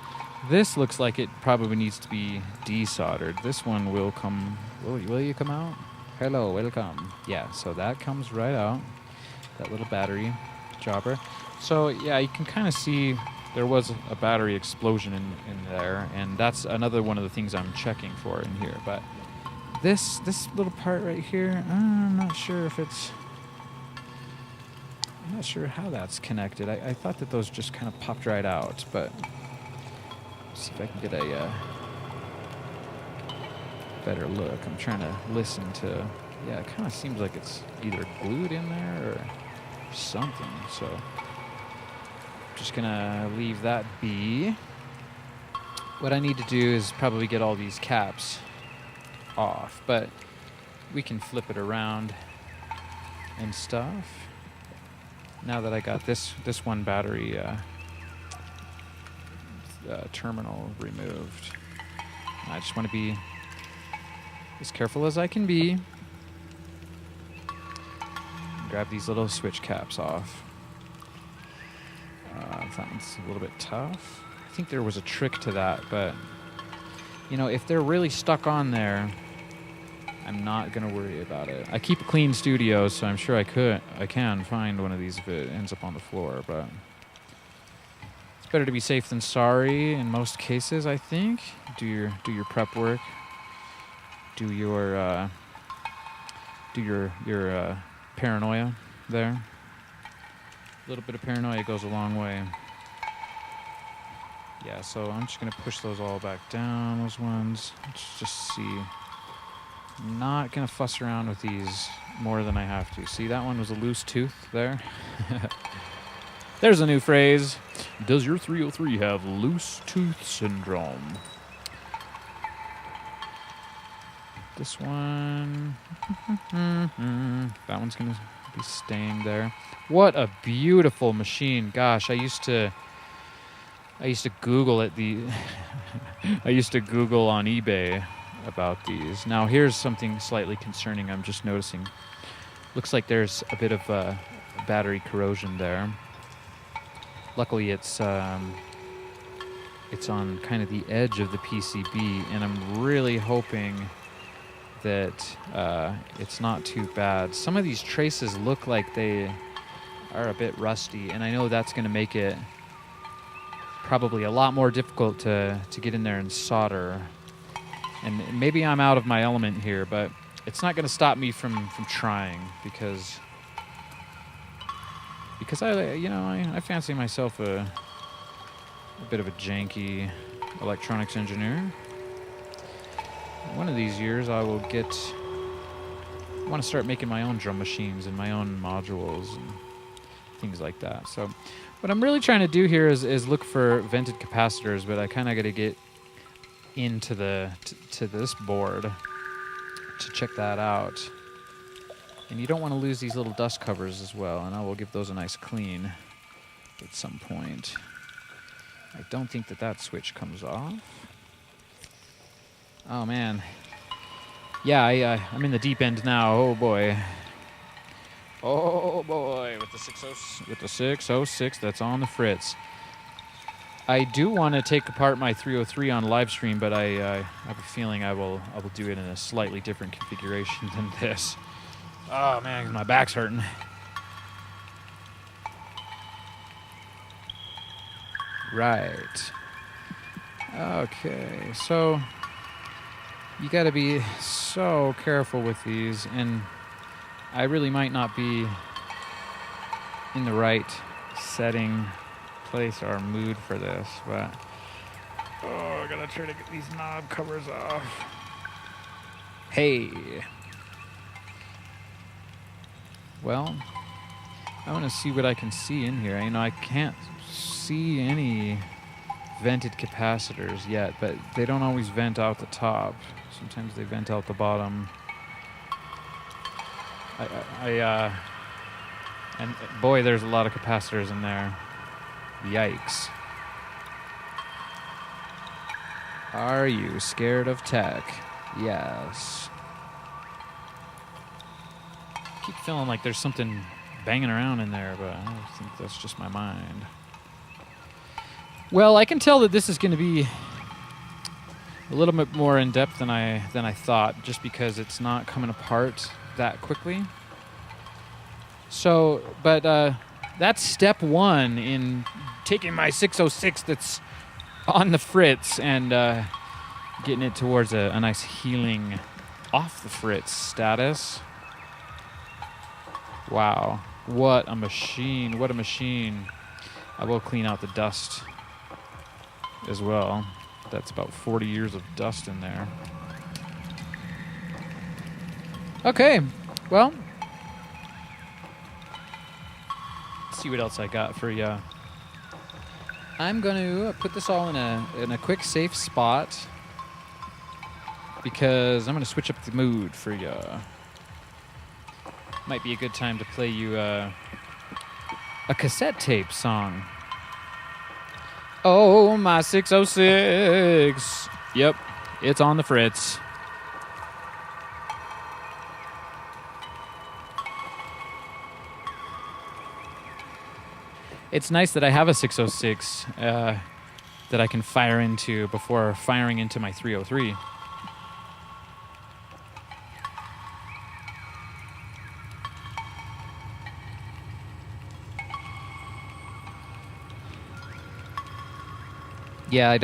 this looks like it probably needs to be desoldered. This one will come. Will you come out? Hello, welcome. Yeah. So that comes right out. that little battery jobber. So yeah, you can kind of see there was a battery explosion in there, and that's another one of the things I'm checking for in here. But this little part right here, I'm not sure if it's... I'm not sure how that's connected. I thought that those just kind of popped right out, but let's see if I can get a better look. I'm trying to listen to... Yeah, it kind of seems like it's either glued in there or something, so just gonna leave that be. What I need to do is probably get all these caps off, but we can flip it around and stuff. Now that I got this one battery terminal removed, I just want to be as careful as I can be. Grab these little switch caps off. That one's a little bit tough. I think there was a trick to that, but you know, if they're really stuck on there, I'm not gonna worry about it. I keep a clean studio, so I'm sure I can find one of these if it ends up on the floor, but it's better to be safe than sorry in most cases, I think. Do your prep work. Do your paranoia there. A little bit of paranoia goes a long way. Yeah, so I'm just gonna push those all back down, those ones. Let's just see. I'm not gonna fuss around with these more than I have to. See, that one was a loose tooth there. There's a new phrase. Does your 303 have loose tooth syndrome? This one, that one's gonna be staying there. What a beautiful machine! Gosh, I used to Google it. I used to Google on eBay about these. Now here's something slightly concerning. I'm just noticing. Looks like there's a bit of battery corrosion there. Luckily, it's on kind of the edge of the PCB, and I'm really hoping that it's not too bad. Some of these traces look like they are a bit rusty, and I know that's going to make it probably a lot more difficult to get in there and solder. And maybe I'm out of my element here, but it's not going to stop me from trying, because I fancy myself a bit of a janky electronics engineer. One of these years I want to start making my own drum machines and my own modules and things like that. So what I'm really trying to do here is look for vented capacitors, but I kind of got to get into to this board to check that out. And you don't want to lose these little dust covers as well, and I will give those a nice clean at some point. I don't think that switch comes off. Oh man. Yeah, I'm in the deep end now. Oh boy. Oh boy, with the 606 that's on the Fritz. I do want to take apart my 303 on live stream, but I have a feeling I will do it in a slightly different configuration than this. Oh man, my back's hurting. Right. Okay, so you got to be so careful with these, and I really might not be in the right setting, place, or mood for this, but I gotta try to get these knob covers off. Hey. Well, I want to see what I can see in here. I can't see any vented capacitors yet, but they don't always vent out the top. Sometimes they vent out the bottom. And boy, there's a lot of capacitors in there. Yikes. Are you scared of tech? Yes. I keep feeling like there's something banging around in there, but I think that's just my mind. Well, I can tell that this is going to be a little bit more in depth than I thought, just because it's not coming apart that quickly. So, but that's step one in taking my 606 that's on the Fritz and getting it towards a nice healing off the Fritz status. Wow. What a machine. What a machine. I will clean out the dust as well. That's about 40 years of dust in there. Okay. Well, let's see what else I got for you. I'm going to put this all in a quick, safe spot because I'm going to switch up the mood for you. Might be a good time to play you a cassette tape song. Oh, my 606. Yep, it's on the Fritz. It's nice that I have a 606 that I can fire into before firing into my 303. Yeah, I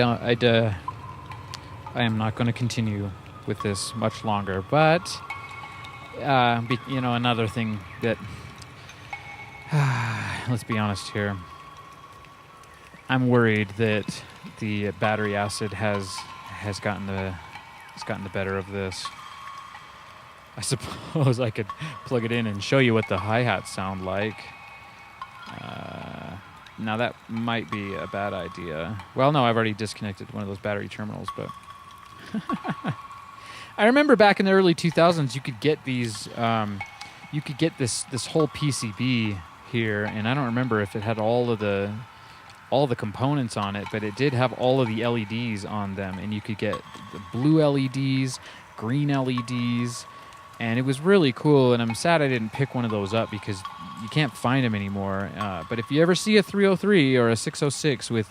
am not going to continue with this much longer, but another thing that let's be honest here. I'm worried that the battery acid has gotten the better of this. I suppose I could plug it in and show you what the hi-hats sound like. Now that might be a bad idea. Well, no, I've already disconnected one of those battery terminals, but I remember back in the early 2000s, you could get these. You could get this whole PCB here, and I don't remember if it had all the components on it, but it did have all of the LEDs on them, and you could get the blue LEDs, green LEDs, and it was really cool. And I'm sad I didn't pick one of those up because you can't find them anymore. But if you ever see a 303 or a 606 with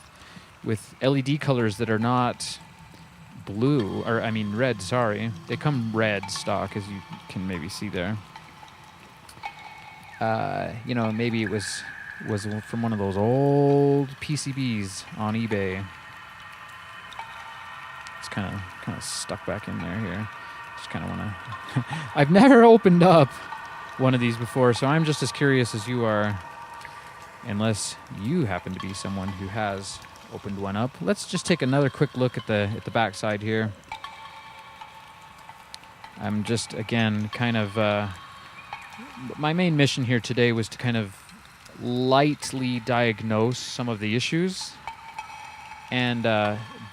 LED colors that are not blue, or I mean red, sorry, they come red stock, as you can maybe see there. Maybe it was from one of those old PCBs on eBay. It's kind of stuck back in there here. Just kind of want to. I've never opened up one of these before, so I'm just as curious as you are. Unless you happen to be someone who has opened one up. Let's just take another quick look at the back side here. I'm just again kind of. My main mission here today was to kind of lightly diagnose some of the issues. And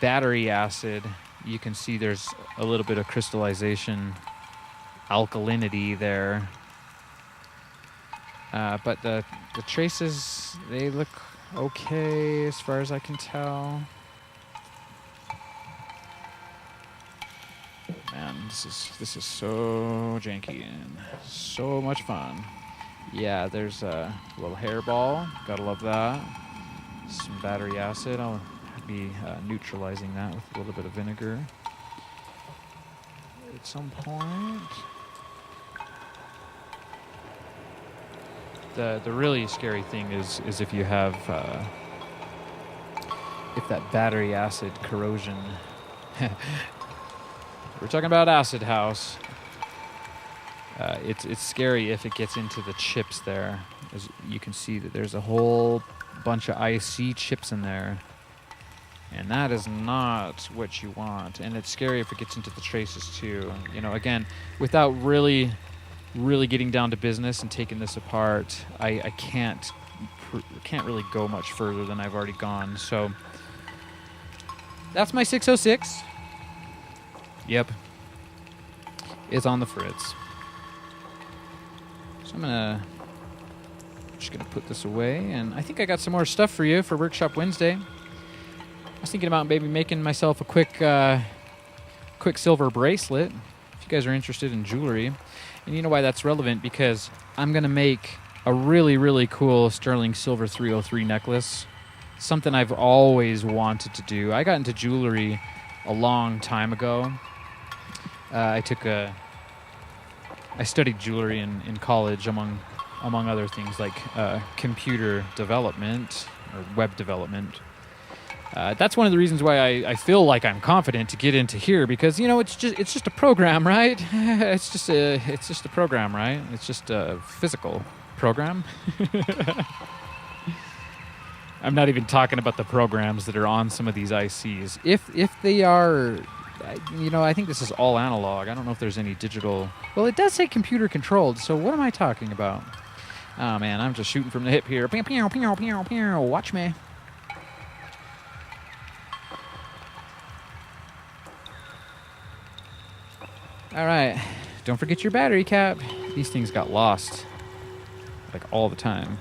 battery acid, you can see there's a little bit of crystallization, alkalinity there. But the traces, they look okay as far as I can tell. Man, this is so janky and so much fun. Yeah, there's a little hairball. Gotta love that. Some battery acid. I'll be neutralizing that with a little bit of vinegar at some point. The really scary thing is if you have if that battery acid corrosion. We're talking about acid house. It's scary if it gets into the chips there. As you can see that there's a whole bunch of IC chips in there. And that is not what you want. And it's scary if it gets into the traces too. Again, without really getting down to business and taking this apart, I can't really go much further than I've already gone. So that's my 606. Yep. It's on the Fritz. So I'm just gonna put this away, and I think I got some more stuff for you for Workshop Wednesday. I was thinking about maybe making myself a quick silver bracelet, if you guys are interested in jewelry. And you know why that's relevant? Because I'm gonna make a really, really cool sterling silver 303 necklace. Something I've always wanted to do. I got into jewelry a long time ago. I studied jewelry in college, among among other things like computer development or web development. That's one of the reasons why I feel like I'm confident to get into here, because it's just a program, right? it's just a program, right? It's just a physical program. I'm not even talking about the programs that are on some of these ICs. If they are, I think this is all analog. I don't know if there's any digital. Well, it does say computer controlled. So what am I talking about? Oh man, I'm just shooting from the hip here. Pew, pew, pew, pew, pew. Watch me. All right, don't forget your battery cap. These things got lost, like all the time.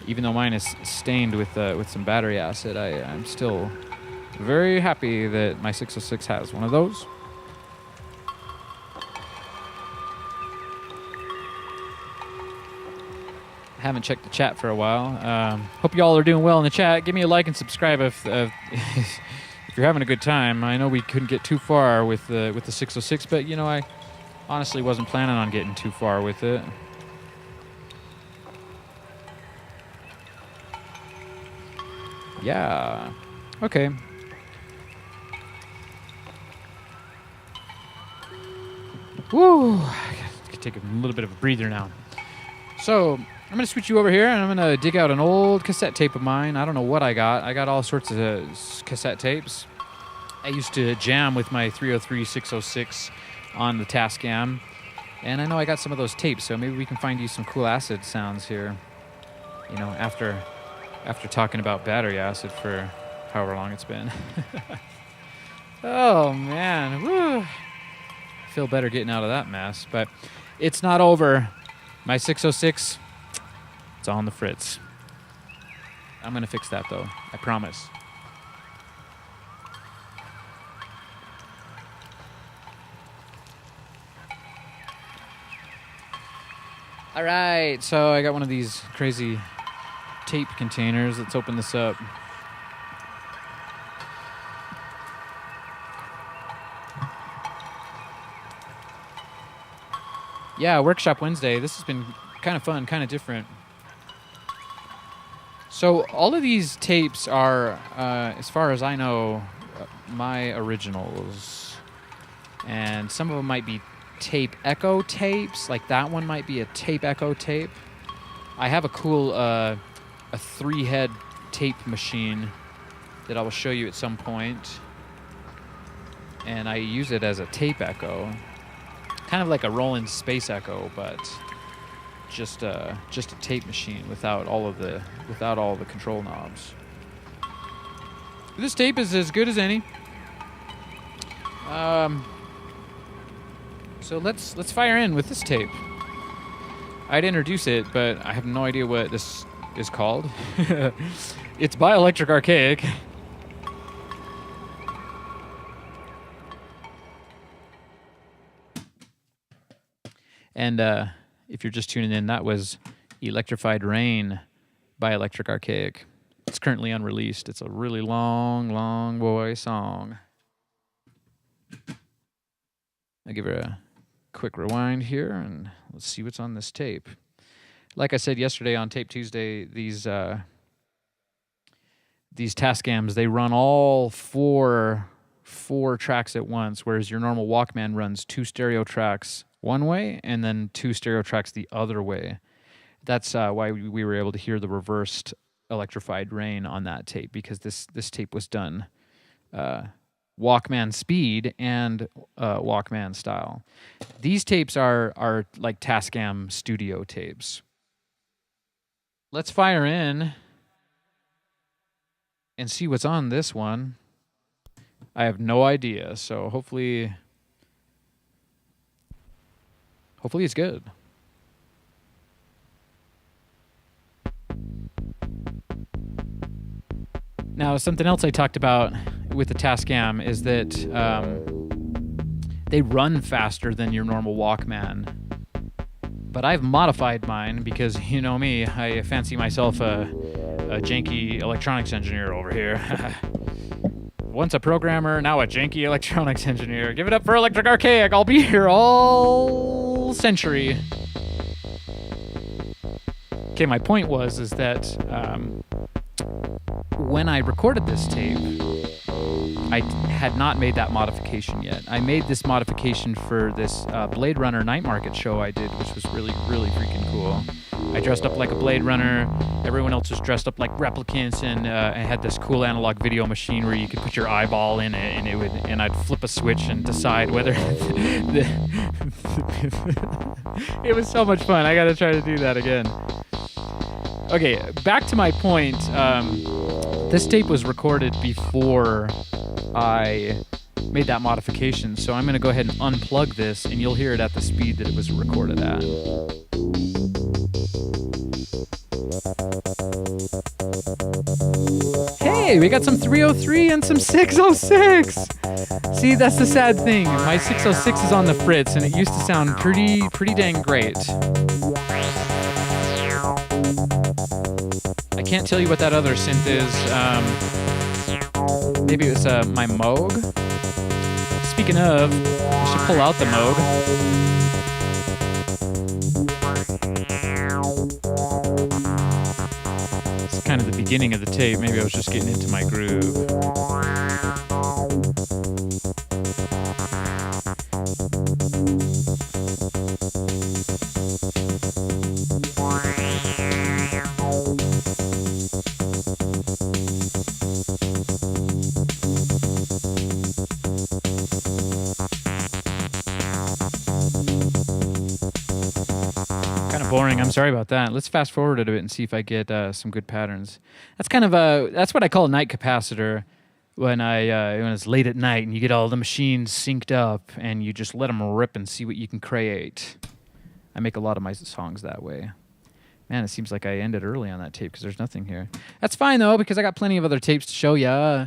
Even though mine is stained with some battery acid, I'm still very happy that my 606 has one of those. I haven't checked the chat for a while. Hope y'all are doing well in the chat. Give me a like and subscribe if if you're having a good time. I know we couldn't get too far with the 606, but I honestly wasn't planning on getting too far with it. Yeah. Okay. Woo! I gotta take a little bit of a breather now. So I'm gonna switch you over here, and I'm gonna dig out an old cassette tape of mine. I don't know what I got. I got all sorts of cassette tapes. I used to jam with my 303 606 on the Tascam, and I know I got some of those tapes. So maybe we can find you some cool acid sounds here. After talking about battery acid for however long it's been. Oh man, woo! I feel better getting out of that mess, but it's not over. My 606, it's on the fritz. I'm gonna fix that though, I promise. All right, so I got one of these crazy tape containers. Let's open this up. Yeah, Workshop Wednesday. This has been kind of fun, kind of different. So all of these tapes are, as far as I know, my originals. And some of them might be tape echo tapes. Like that one might be a tape echo tape. I have a cool a 3-head tape machine that I will show you at some point. And I use it as a tape echo. Kind of like a Roland Space Echo, but just a tape machine without all the control knobs. This tape is as good as any. So let's fire in with this tape. I'd introduce it, but I have no idea what this is called. It's by Electric Archaic. And if you're just tuning in, that was Electrified Rain by Electric Archaic. It's currently unreleased. It's a really long boy song. I'll give her a quick rewind here, and let's see what's on this tape. Like I said yesterday on Tape Tuesday, these Tascams, they run all four tracks at once, whereas your normal Walkman runs 2 stereo tracks one way and then 2 stereo tracks the other way. That's why we were able to hear the reversed Electrified Rain on that tape, because this tape was done Walkman speed and Walkman style. These tapes are like Tascam studio tapes. Let's fire in and see what's on this one. I have no idea, so hopefully it's good. Now, something else I talked about with the Tascam is that they run faster than your normal Walkman. But I've modified mine because, you know me, I fancy myself a janky electronics engineer over here. Once a programmer, now a janky electronics engineer. Give it up for Electric Archaic. I'll be here all century. Okay, my point is that when I recorded this tape, I had not made that modification yet. I made this modification for this Blade Runner night market show I did, which was really, really freaking cool. I dressed up like a Blade Runner. Everyone else was dressed up like replicants, and I had this cool analog video machine where you could put your eyeball in it, and I'd flip a switch and decide whether. It was so much fun. I got to try to do that again. Okay, back to my point. This tape was recorded before I made that modification, so I'm going to go ahead and unplug this, and you'll hear it at the speed that it was recorded at. Hey, we got some 303 and some 606! See, that's the sad thing. My 606 is on the Fritz, and it used to sound pretty dang great. I can't tell you what that other synth is. Maybe it was my Moog. Speaking of, I should pull out the Moog. It's kind of the beginning of the tape. Maybe I was just getting into my groove. Boring. I'm sorry about that. Let's fast forward a bit and see if I get some good patterns. That's kind of that's what I call a night capacitor when it's late at night and you get all the machines synced up and you just let them rip and see what you can create. I make a lot of my songs that way. Man, it seems like I ended early on that tape because there's nothing here. That's fine though, because I got plenty of other tapes to show ya.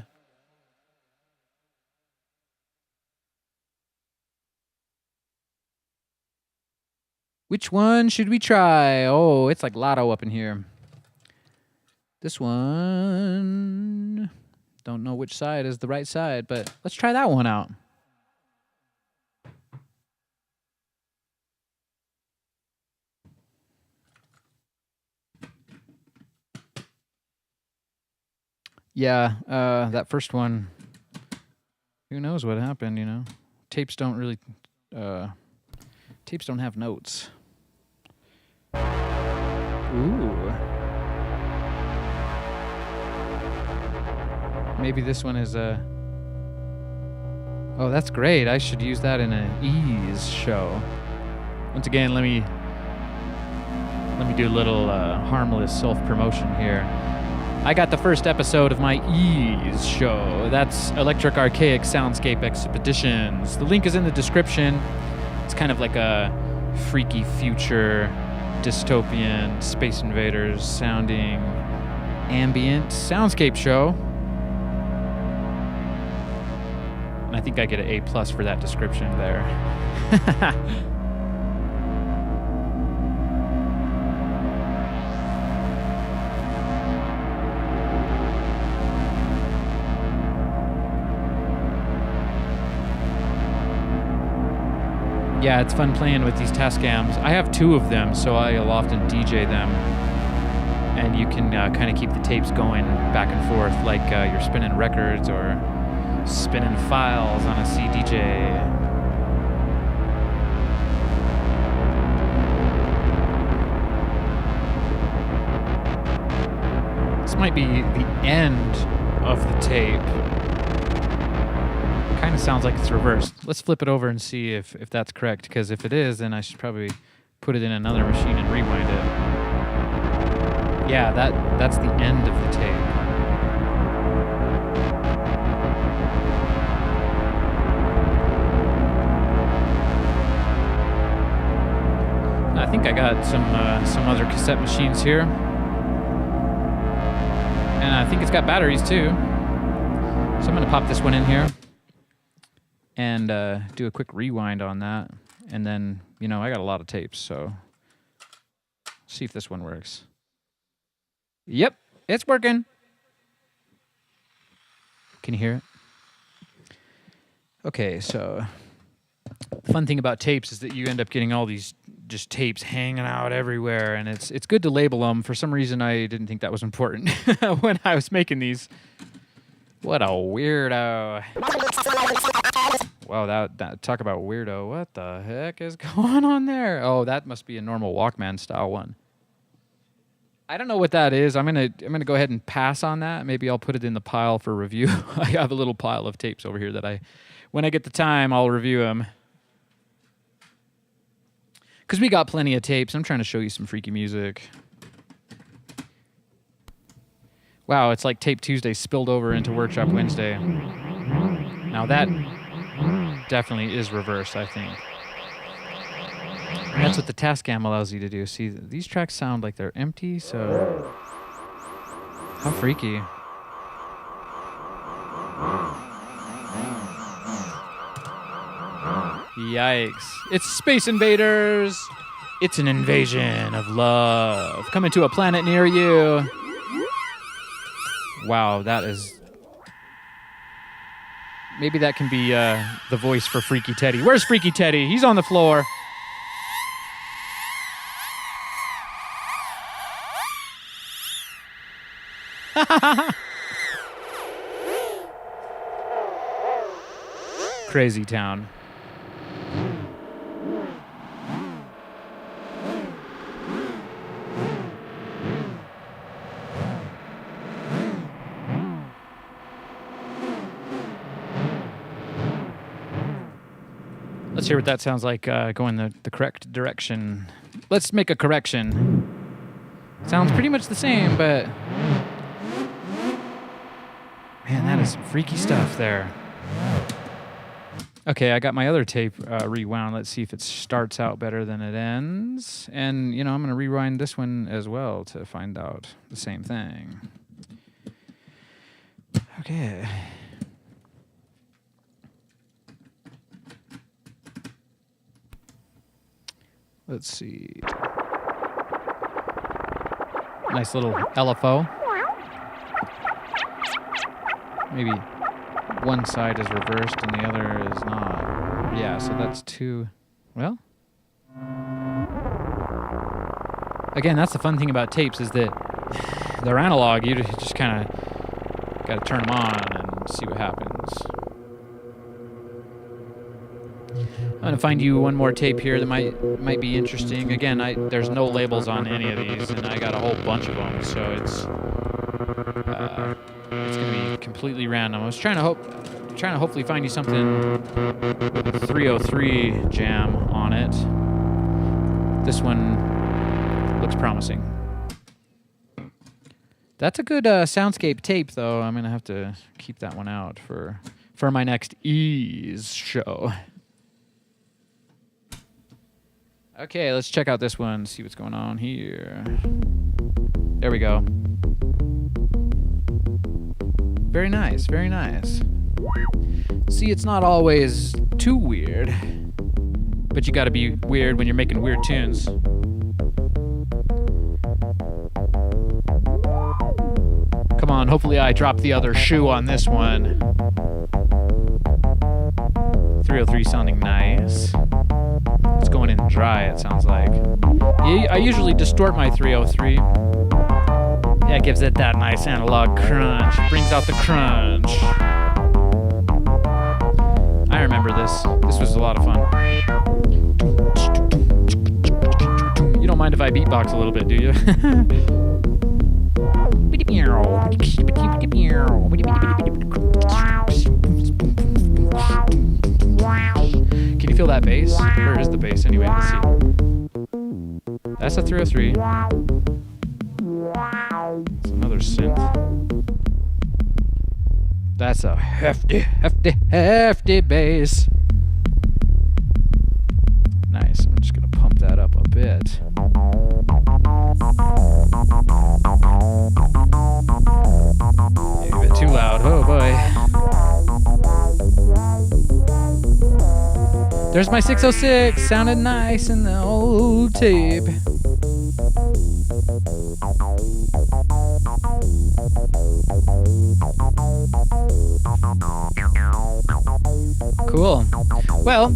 Which one should we try? Oh, it's like lotto up in here. This one. Don't know which side is the right side, but let's try that one out. Yeah, that first one, who knows what happened, you know? Tapes don't really, tapes don't have notes. Ooh. Maybe this one is a... Oh, that's great. I should use that in an ease show. Once again, let me do a little harmless self-promotion here. I got the first episode of my ease show. That's Electric Archaic Soundscape Expeditions. The link is in the description. It's kind of like a freaky future dystopian Space Invaders sounding ambient soundscape show. And I think I get an A+ for that description there. Yeah, it's fun playing with these Tascams. I have 2 of them, so I'll often DJ them. And you can kind of keep the tapes going back and forth like you're spinning records or spinning files on a CDJ. This might be the end of the tape. Kind of sounds like it's reversed. Let's flip it over and see if that's correct, because if it is, then I should probably put it in another machine and rewind it. Yeah, that's the end of the tape. I think I got some other cassette machines here. And I think it's got batteries too. So I'm gonna pop this one in here and do a quick rewind on that. And then, you know, I got a lot of tapes, so see if this one works. Yep, it's working. Can you hear it? Okay, so the fun thing about tapes is that you end up getting all these just tapes hanging out everywhere, and it's good to label them. For some reason, I didn't think that was important when I was making these. What a weirdo. Wow, that talk about weirdo. What the heck is going on there? Oh, that must be a normal Walkman style one. I don't know what that is. I'm gonna go ahead and pass on that. Maybe I'll put it in the pile for review. I have a little pile of tapes over here that when I get the time, I'll review them. Because we got plenty of tapes. I'm trying to show you some freaky music. Wow, it's like Tape Tuesday spilled over into Workshop Wednesday. Now that definitely is reversed, I think. And that's what the Tascam allows you to do. See, these tracks sound like they're empty, so... How freaky. Yikes. It's Space Invaders! It's an invasion of love. Coming to a planet near you. Wow, that is... Maybe that can be the voice for Freaky Teddy. Where's Freaky Teddy? He's on the floor. Crazy town. Let's hear what that sounds like going the correct direction. Let's make a correction. Sounds pretty much the same, but... Man, that is some freaky stuff there. Okay, I got my other tape rewound. Let's see if it starts out better than it ends. And, I'm going to rewind this one as well to find out the same thing. Okay. Let's see. Nice little LFO. Maybe one side is reversed and the other is not. Yeah, so that's two. Well. Again, that's the fun thing about tapes is that they're analog. You just kind of got to turn them on and see what happens. I'm going to find you one more tape here that might be interesting. Again, there's no labels on any of these, and I got a whole bunch of them, so it's going to be completely random. I was trying to hopefully find you something with a 303 jam on it. This one looks promising. That's a good soundscape tape, though. I'm going to have to keep that one out for my next Ease show. Okay, let's check out this one, see what's going on here. There we go. Very nice, very nice. See, it's not always too weird, but you gotta be weird when you're making weird tunes. Come on, hopefully I dropped the other shoe on this one. 303 sounding nice. It's going in dry, it sounds like. I usually distort my 303. Yeah, it gives it that nice analog crunch. Brings out the crunch. I remember this. This was a lot of fun. You don't mind if I beatbox a little bit, do you? Can you feel that bass? Where is the bass anyway? Let's see. That's a 303. It's another synth. That's a hefty bass. Nice. I'm just gonna pump that up a bit. Maybe a bit too loud. Oh boy. There's my 606, sounded nice in the old tape. Cool. Well,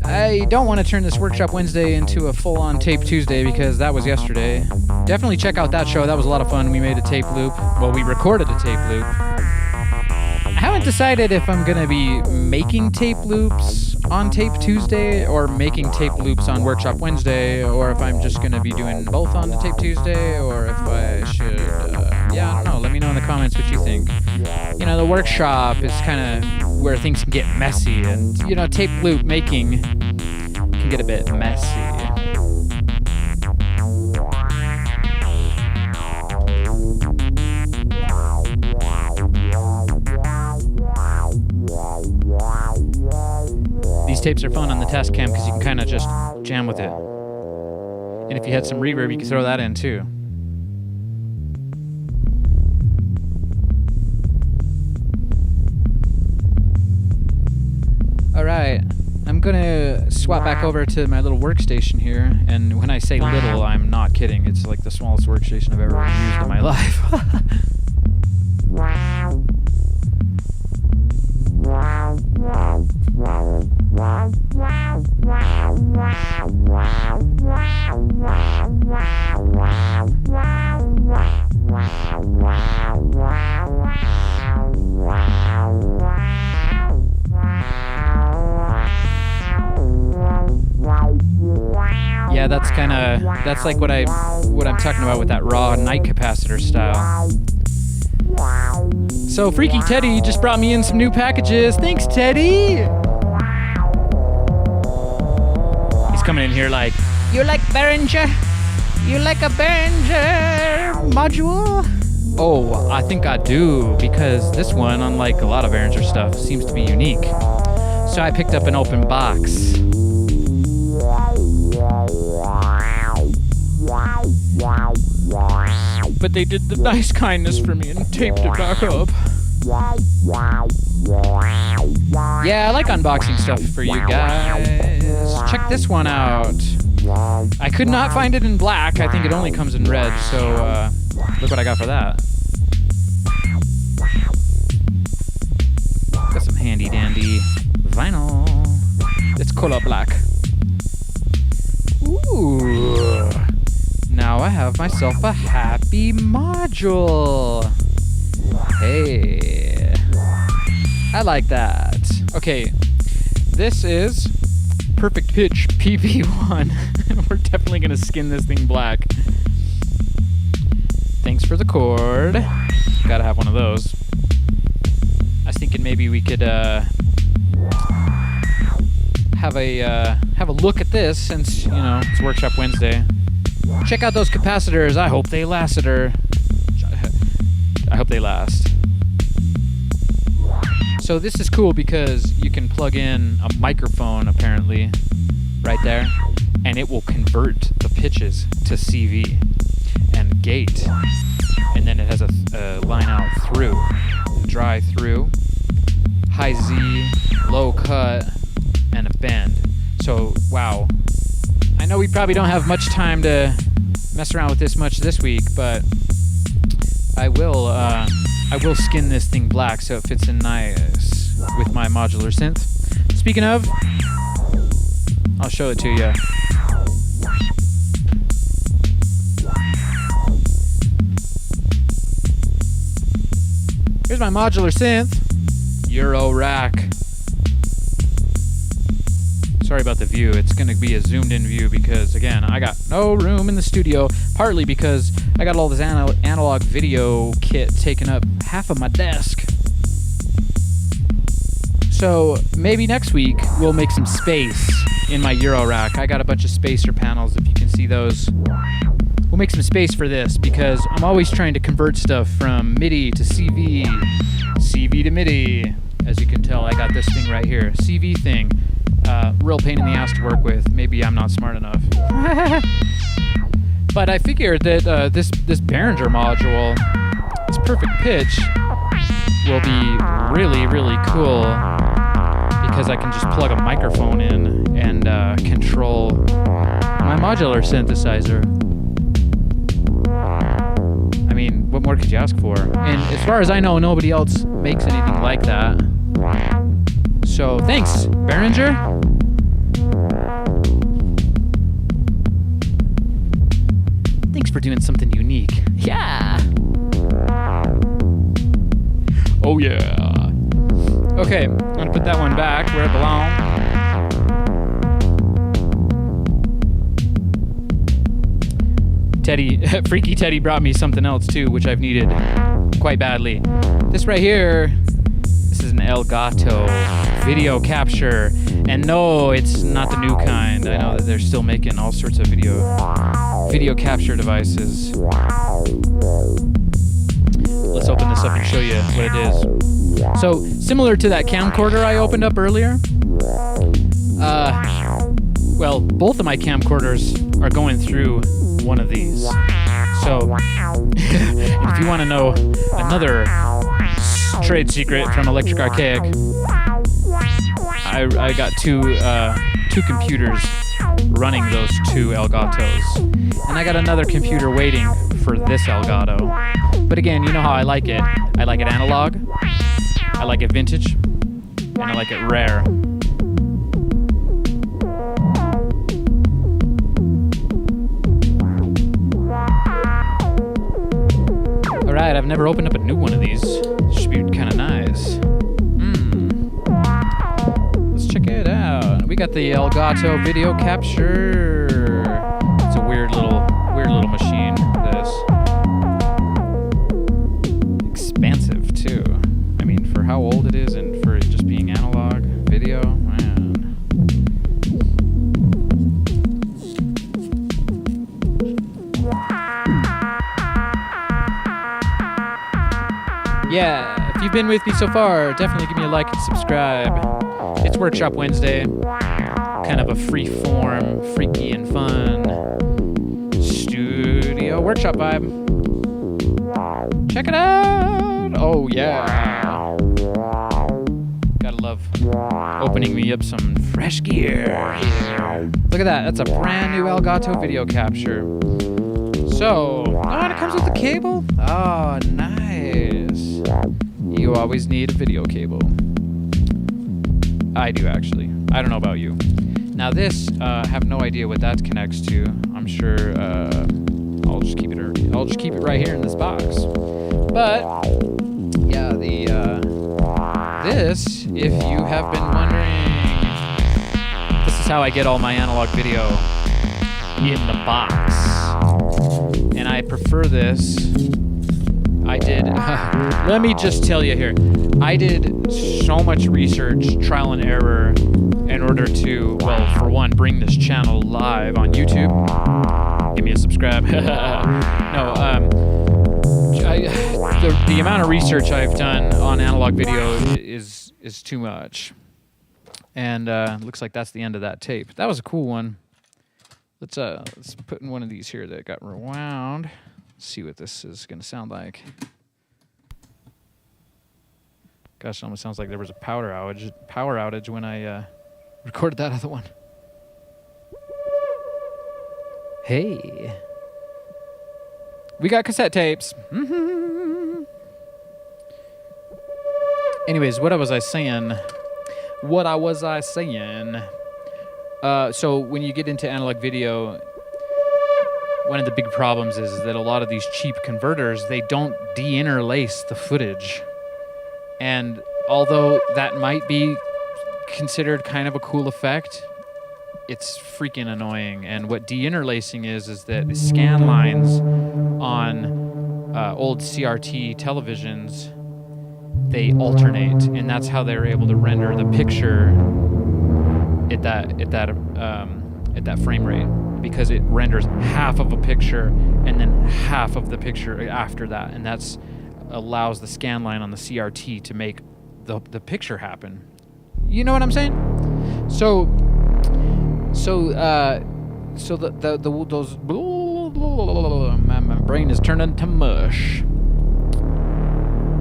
I don't want to turn this Workshop Wednesday into a full-on Tape Tuesday because that was yesterday. Definitely check out that show. That was a lot of fun. We made a tape loop. Well, we recorded a tape loop. I haven't decided if I'm going to be making tape loops on Tape Tuesday or making tape loops on Workshop Wednesday, or if I'm just going to be doing both on the Tape Tuesday, or if I should, I don't know. Let me know in the comments what you think. You know, the workshop is kind of where things can get messy, and, you know, tape loop making can get a bit messy. These tapes are fun on the test cam because you can kind of just jam with it. And if you had some reverb, you could throw that in too. Alright, I'm gonna swap back over to my little workstation here, and when I say little, I'm not kidding. It's like the smallest workstation I've ever used in my life. Yeah, that's like what I'm talking about with that raw night capacitor style. So Freaky Teddy just brought me in some new packages. Thanks, Teddy. He's coming in here like, you like Behringer? You like a Behringer module? Oh, I think I do, because this one, unlike a lot of Behringer stuff, seems to be unique. So I picked up an open box. But they did the nice kindness for me and taped it back up. Yeah, I like unboxing stuff for you guys. Check this one out. I could not find it in black. I think it only comes in red, so look what I got for that. Got some handy dandy vinyl. It's color black. Ooh. Now I have myself a happy module. Hey. I like that. Okay. This is Perfect Pitch PP1. We're definitely going to skin this thing black. Thanks for the cord. Gotta have one of those. I was thinking maybe we could have a look at this since, you know, it's Workshop Wednesday. Check out those capacitors. I hope they lasted her. I hope they last. So this is cool because you can plug in a microphone apparently right there, and it will convert the pitches to CV and gate, and then it has a line out through, dry through, high Z, low cut, and a bend. So wow. I know we probably don't have much time to mess around with this much this week, but I will skin this thing black so it fits in nice with my modular synth. Speaking of, I'll show it to you. Here's my modular synth, Euro rack. Sorry about the view. It's going to be a zoomed in view because, again, I got no room in the studio, partly because I got all this analog video kit taking up half of my desk. So maybe next week we'll make some space in my Euro rack. I got a bunch of spacer panels, if you can see those. We'll make some space for this because I'm always trying to convert stuff from MIDI to CV, CV to MIDI. As you can tell, I got this thing right here, CV thing. Real pain in the ass to work with. Maybe I'm not smart enough. But I figured that this Behringer module, this perfect pitch, will be really, really cool because I can just plug a microphone in and control my modular synthesizer. I mean, what more could you ask for? And as far as I know, nobody else makes anything like that. So thanks, Behringer. we're doing something unique. Yeah. Oh yeah. Okay, I'm gonna put that one back where it belongs. Teddy, Freaky Teddy brought me something else too, which I've needed quite badly. This right here, this is an Elgato video capture. And no, it's not the new kind. I know that they're still making all sorts of video capture devices. Let's open this up and show you what it is. So, similar to that camcorder I opened up earlier, well, both of my camcorders are going through one of these. So, if you want to know another trade secret from Electric Archaic, I got two computers running those two Elgatos, and I got another computer waiting for this Elgato. But again, you know how I like it. I like it analog, I like it vintage, and I like it rare. Alright, I've never opened up a new one of these. Should be kind of nice. Let's check it out. We got the Elgato video capture. It's a weird little machine, this. Expansive too. I mean, for how old it is and for it just being analog video, man. Yeah, if you've been with me so far, definitely give me a like and subscribe. It's Workshop Wednesday, kind of a free form, freaky and fun studio workshop vibe. Check it out! Oh yeah! Gotta love opening me up some fresh gear here. Look at that, that's a brand new Elgato video capture. So, and it comes with the cable? Oh, nice. You always need a video cable. I do, actually. I don't know about you. Now this, I have no idea what that connects to. I'm sure I'll just keep it right here in this box. But yeah, this, if you have been wondering, this is how I get all my analog video in the box. And I prefer this. I did, let me just tell you here, I did so much research, trial and error, in order to, well, for one, bring this channel live on YouTube. Give me a subscribe. No, the amount of research I've done on analog video is too much. And looks like that's the end of that tape. That was a cool one. Let's put in one of these here that got rewound. Let's see what this is going to sound like. Gosh, it almost sounds like there was a power outage when I recorded that other one. Hey. We got cassette tapes. Anyways, what was I saying? So when you get into analog video, one of the big problems is that a lot of these cheap converters, they don't de-interlace the footage. And although that might be considered kind of a cool effect, it's freaking annoying. And what de-interlacing is that the scan lines on old CRT televisions, they alternate, and that's how they're able to render the picture at that frame rate, because it renders half of a picture and then half of the picture after that, and that's allows the scan line on the CRT to make the picture happen. You know what I'm saying? So those my brain is turning to mush.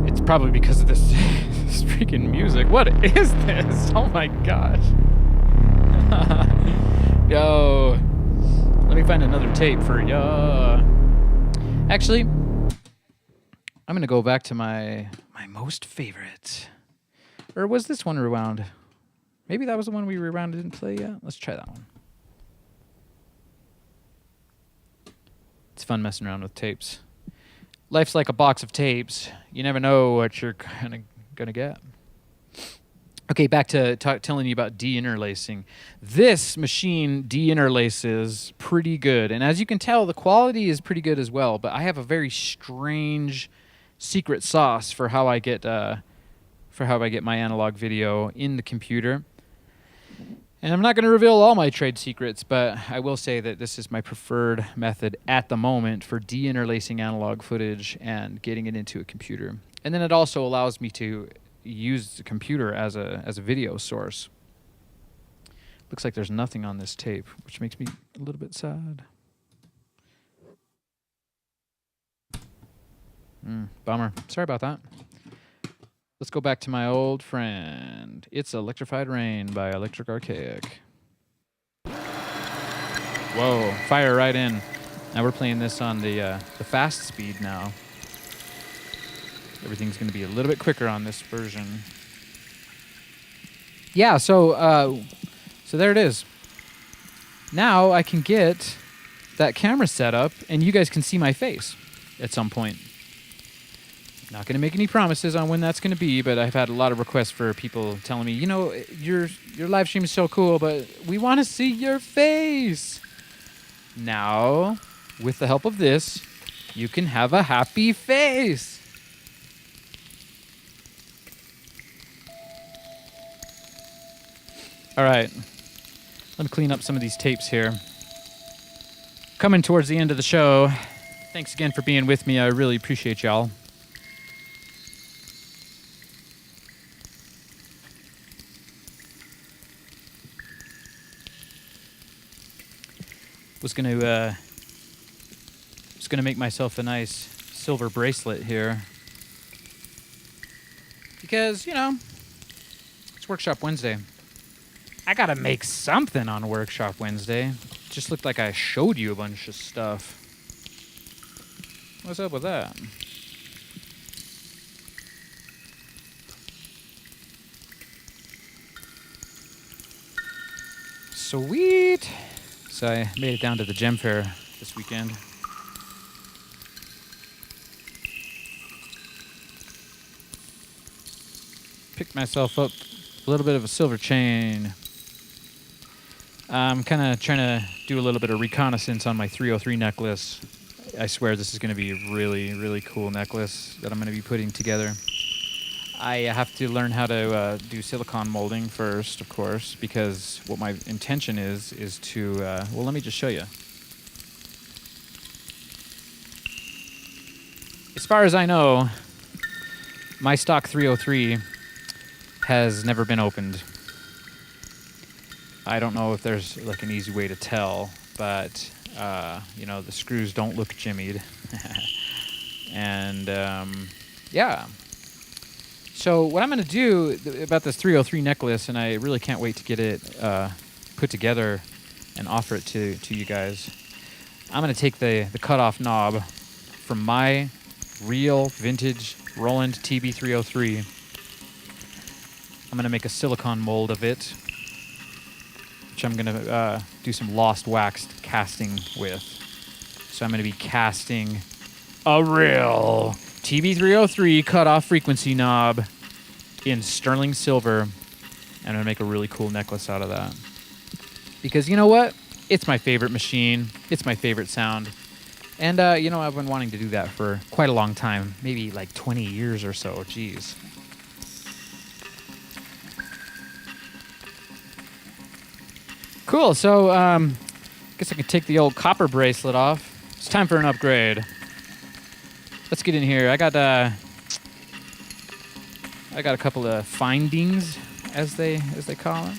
It's probably because of this freaking music. What is this? Oh my gosh. Yo, let me find another tape for ya. Actually, I'm gonna go back to my most favorite. Or was this one rewound? Maybe that was the one we rewound and didn't play yet. Let's try that one. Let's It's fun messing around with tapes. Life's like a box of tapes. You never know what you're gonna get. Okay, back to telling you about deinterlacing. This machine deinterlaces pretty good, and as you can tell, the quality is pretty good as well. But I have a very strange secret sauce for how I get my analog video in the computer. And I'm not going to reveal all my trade secrets, but I will say that this is my preferred method at the moment for deinterlacing analog footage and getting it into a computer. And then it also allows me to use the computer as a video source. Looks like there's nothing on this tape, which makes me a little bit sad. Bummer. Sorry about that. Let's go back to my old friend. It's Electrified Rain by Electric Archaic. Whoa, fire right in. Now we're playing this on the fast speed now. Everything's going to be a little bit quicker on this version. Yeah, so there it is. Now I can get that camera set up, and you guys can see my face at some point. Not going to make any promises on when that's going to be, but I've had a lot of requests for people telling me, you know, your live stream is so cool, but we want to see your face. Now, with the help of this, you can have a happy face. All right. Let me clean up some of these tapes here. Coming towards the end of the show. Thanks again for being with me. I really appreciate y'all. Was gonna make myself a nice silver bracelet here because, you know, it's Workshop Wednesday. I gotta make something on Workshop Wednesday. Just looked like I showed you a bunch of stuff. What's up with that? Sweet. So I made it down to the gem fair this weekend. Picked myself up a little bit of a silver chain. I'm kind of trying to do a little bit of reconnaissance on my 303 necklace. I swear this is going to be a really, really cool necklace that I'm going to be putting together. I have to learn how to do silicone molding first, of course, because what my intention is to, well, let me just show you. As far as I know, my stock 303 has never been opened. I don't know if there's like an easy way to tell, but, you know, the screws don't look jimmied. And, yeah. So what I'm going to do about this 303 necklace, and I really can't wait to get it put together and offer it to you guys. I'm going to take the cutoff knob from my real vintage Roland TB303. I'm going to make a silicone mold of it, which I'm going to do some lost waxed casting with. So I'm going to be casting a real TB303 cutoff frequency knob in sterling silver, and I'm going to make a really cool necklace out of that. Because you know what? It's my favorite machine. It's my favorite sound. And, you know, I've been wanting to do that for quite a long time. Maybe like 20 years or so. Jeez. Cool. So, guess I can take the old copper bracelet off. It's time for an upgrade. Let's get in here. I got a couple of findings, as they call it.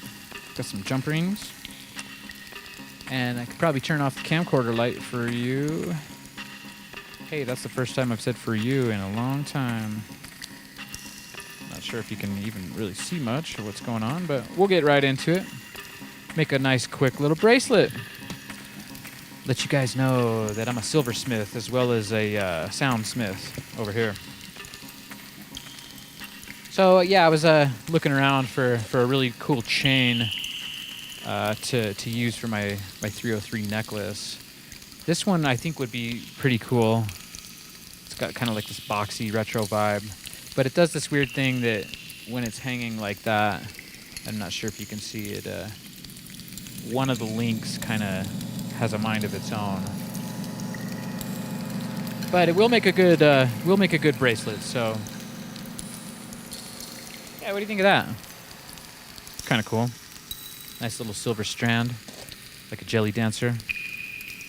Got some jump rings. And I could probably turn off the camcorder light for you. Hey, that's the first time I've said for you in a long time. Not sure if you can even really see much of what's going on, but we'll get right into it. Make a nice, quick little bracelet. Let you guys know that I'm a silversmith as well as a soundsmith over here. So, yeah, I was looking around for a really cool chain to use for my 303 necklace. This one I think would be pretty cool. It's got kind of like this boxy retro vibe, but it does this weird thing that when it's hanging like that, I'm not sure if you can see it, one of the links kind of has a mind of its own. But it will make a good bracelet, so yeah, what do you think of that? Kind of cool. Nice little silver strand, like a jelly dancer.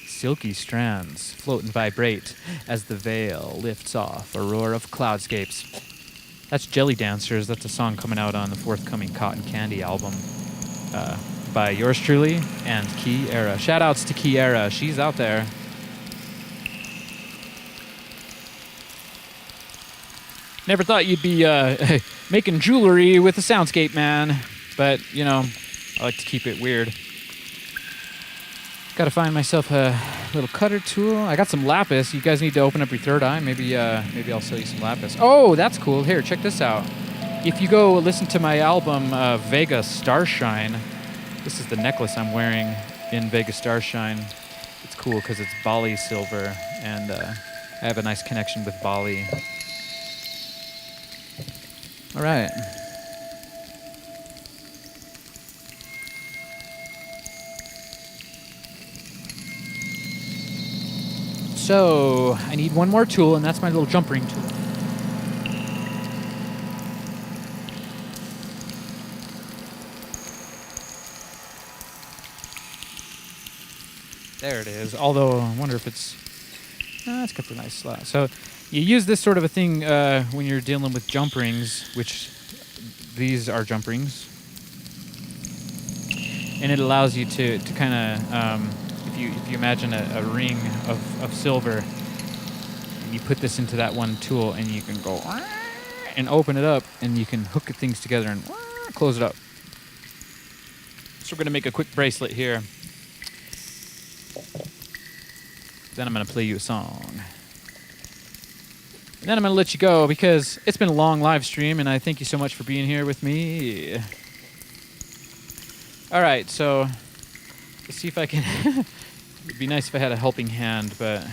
Silky strands float and vibrate as the veil lifts off a roar of cloudscapes. That's Jelly Dancers. That's a song coming out on the forthcoming Cotton Candy album by yours truly and Kiera. Shout outs to Kiera. She's out there. Never thought you'd be making jewelry with a soundscape, man. But, you know, I like to keep it weird. Gotta find myself a little cutter tool. I got some lapis. You guys need to open up your third eye. Maybe I'll sell you some lapis. Oh, that's cool. Here, check this out. If you go listen to my album, Vega Starshine, this is the necklace I'm wearing in Vega Starshine. It's cool because it's Bali silver, and I have a nice connection with Bali. All right. So, I need one more tool, and that's my little jump ring tool. There it is. Although, I wonder if it's got the nice slot. So, you use this sort of a thing when you're dealing with jump rings, which these are jump rings. And it allows you to kind of... If you imagine a ring of silver, and you put this into that one tool, and you can go and open it up, and you can hook things together and close it up. So we're going to make a quick bracelet here. Then I'm going to play you a song. And then I'm going to let you go because it's been a long live stream, and I thank you so much for being here with me. All right, so let's see if I can... It'd be nice if I had a helping hand, but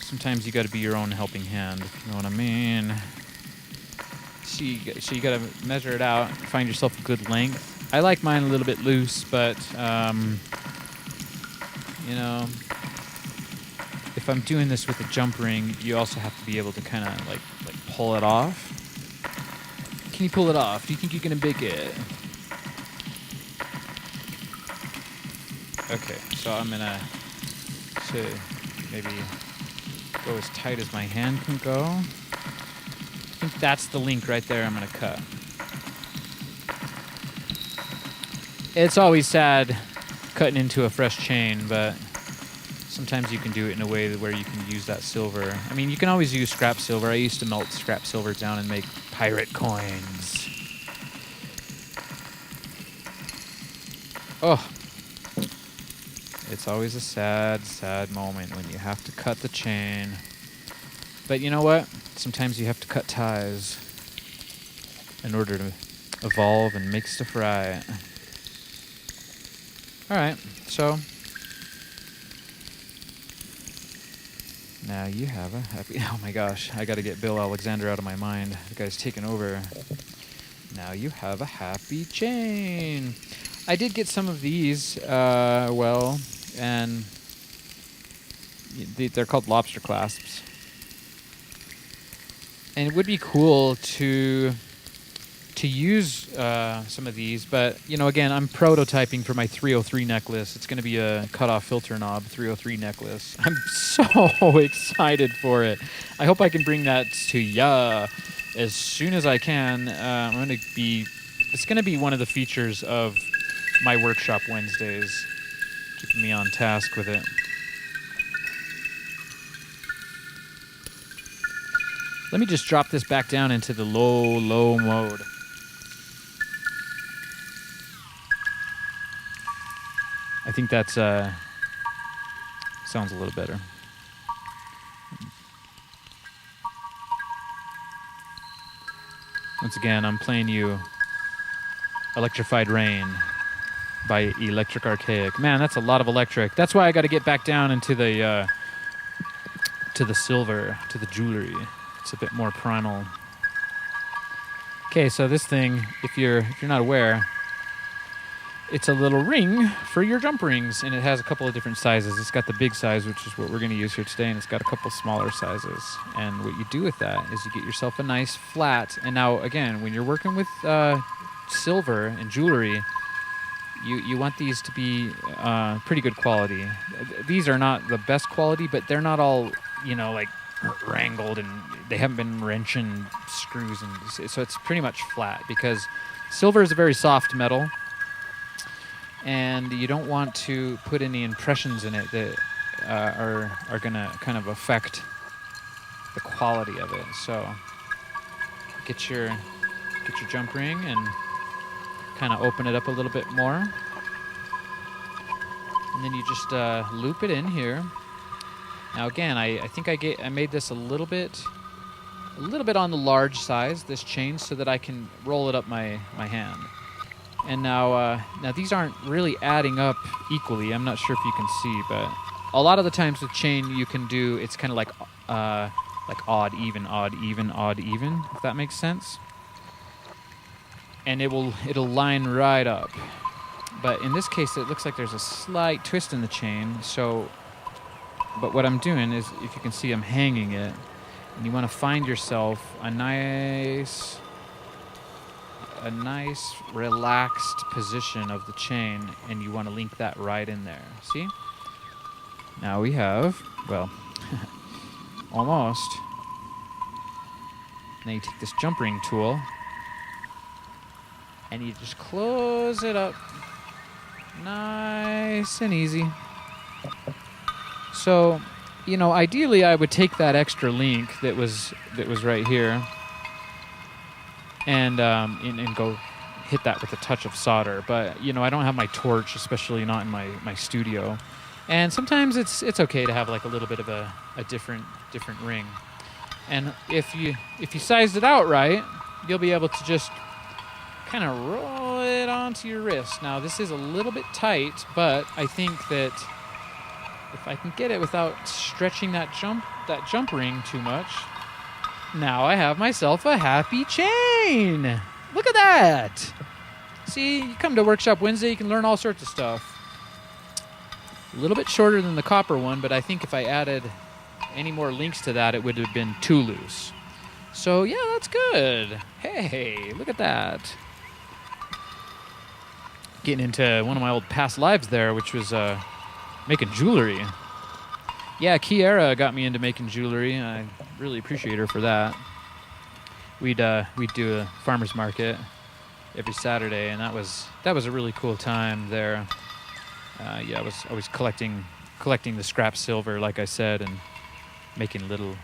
sometimes you got to be your own helping hand, if you know what I mean. So you got to measure it out, find yourself a good length. I like mine a little bit loose, but you know, if I'm doing this with a jump ring, you also have to be able to kind of like pull it off. Can you pull it off? Do you think you can make it? Okay, so I'm gonna maybe go as tight as my hand can go. I think that's the link right there I'm gonna cut. It's always sad cutting into a fresh chain, but sometimes you can do it in a way where you can use that silver. I mean, you can always use scrap silver. I used to melt scrap silver down and make pirate coins. Oh. It's always a sad, sad moment when you have to cut the chain. But you know what? Sometimes you have to cut ties in order to evolve and make stuff right. Alright, so now you have a happy... Oh my gosh, I gotta get Bill Alexander out of my mind. The guy's taking over. Now you have a happy chain. I did get some of these, and they're called lobster clasps. And it would be cool to use some of these, but, you know, again, I'm prototyping for my 303 necklace. It's going to be a cutoff filter knob 303 necklace. I'm so excited for it. I hope I can bring that to ya as soon as I can. It's going to be one of the features of my workshop Wednesdays, keeping me on task with it. Let me just drop this back down into the low mode. I think that's sounds a little better. Once again, I'm playing you Electrified Rain by Electric Archaic. Man, that's a lot of electric. That's why I got to get back down into the silver, to the jewelry. It's a bit more primal. Okay, so this thing, if you're not aware, it's a little ring for your jump rings, and it has a couple of different sizes. It's got the big size, which is what we're going to use here today, and it's got a couple smaller sizes. And what you do with that is you get yourself a nice flat. And now, again, when you're working with silver and jewelry, you want these to be pretty good quality. These are not the best quality, but they're not all, like wrangled, and they haven't been wrenching screws, and so it's pretty much flat, because silver is a very soft metal, and you don't want to put any impressions in it that are going to kind of affect the quality of it. So get your jump ring and kind of open it up a little bit more, and then you just loop it in here. Now again, I think I made this a little bit on the large size, this chain, so that I can roll it up my hand. And now these aren't really adding up equally. I'm not sure if you can see, but a lot of the times with chain you can do, it's kind of like odd, even, odd, even, odd, even, if that makes sense. And it'll line right up. But in this case, it looks like there's a slight twist in the chain. But what I'm doing is, if you can see, I'm hanging it, and you want to find yourself a nice relaxed position of the chain, and you want to link that right in there. See? Now we have, well, almost. Then you take this jump ring tool, and you just close it up nice and easy. So, ideally I would take that extra link that was right here and go hit that with a touch of solder. But, I don't have my torch, especially not in my studio. And sometimes it's okay to have like a little bit of a different ring. And if you sized it out right, you'll be able to just kind of roll it onto your wrist. Now, this is a little bit tight, but I think that if I can get it without stretching that jump ring too much, now I have myself a happy chain. Look at that. See, you come to Workshop Wednesday, you can learn all sorts of stuff. A little bit shorter than the copper one, but I think if I added any more links to that, it would have been too loose. So yeah, that's good. Hey, look at that. Getting into one of my old past lives there, which was making jewelry. Yeah, Kiara got me into making jewelry. I really appreciate her for that. We'd do a farmer's market every Saturday, and that was a really cool time there. I was collecting the scrap silver, like I said, and making little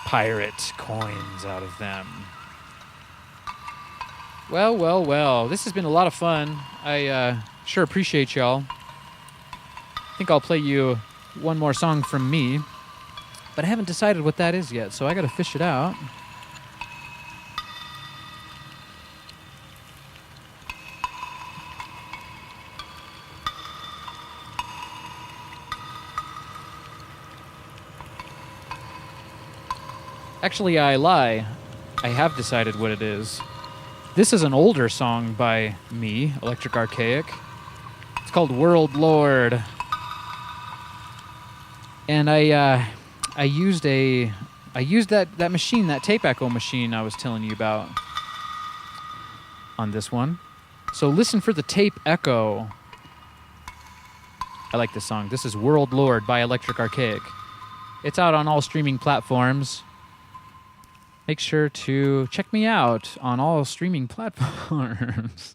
pirate coins out of them. Well, this has been a lot of fun. I sure appreciate y'all. I think I'll play you one more song from me, but I haven't decided what that is yet, so I gotta fish it out. Actually, I lie. I have decided what it is. This is an older song by me, Electric Archaic. It's called World Lord. And I used that machine, that tape echo machine I was telling you about on this one. So listen for the tape echo. I like this song. This is World Lord by Electric Archaic. It's out on all streaming platforms. Make sure to check me out on all streaming platforms.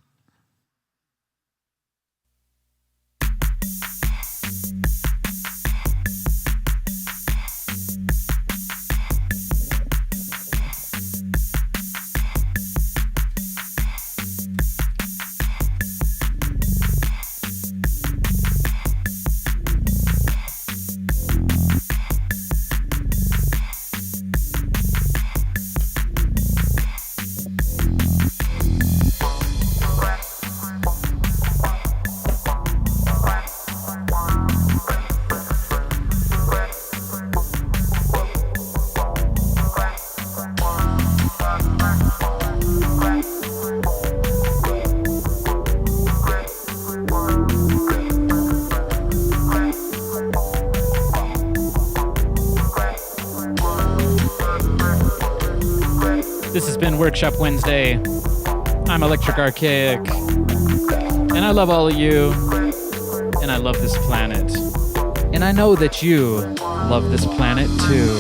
This has been Workshop Wednesday. I'm Electric Archaic, and I love all of you, and I love this planet. And I know that you love this planet too.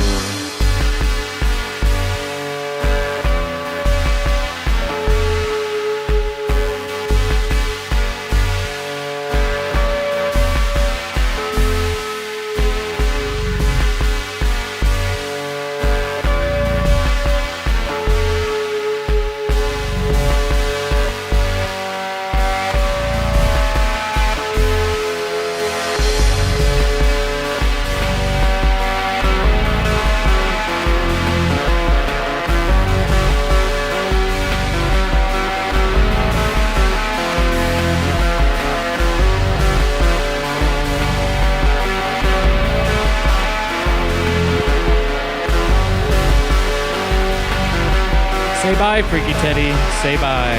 Say bye, Freaky Teddy. Say bye.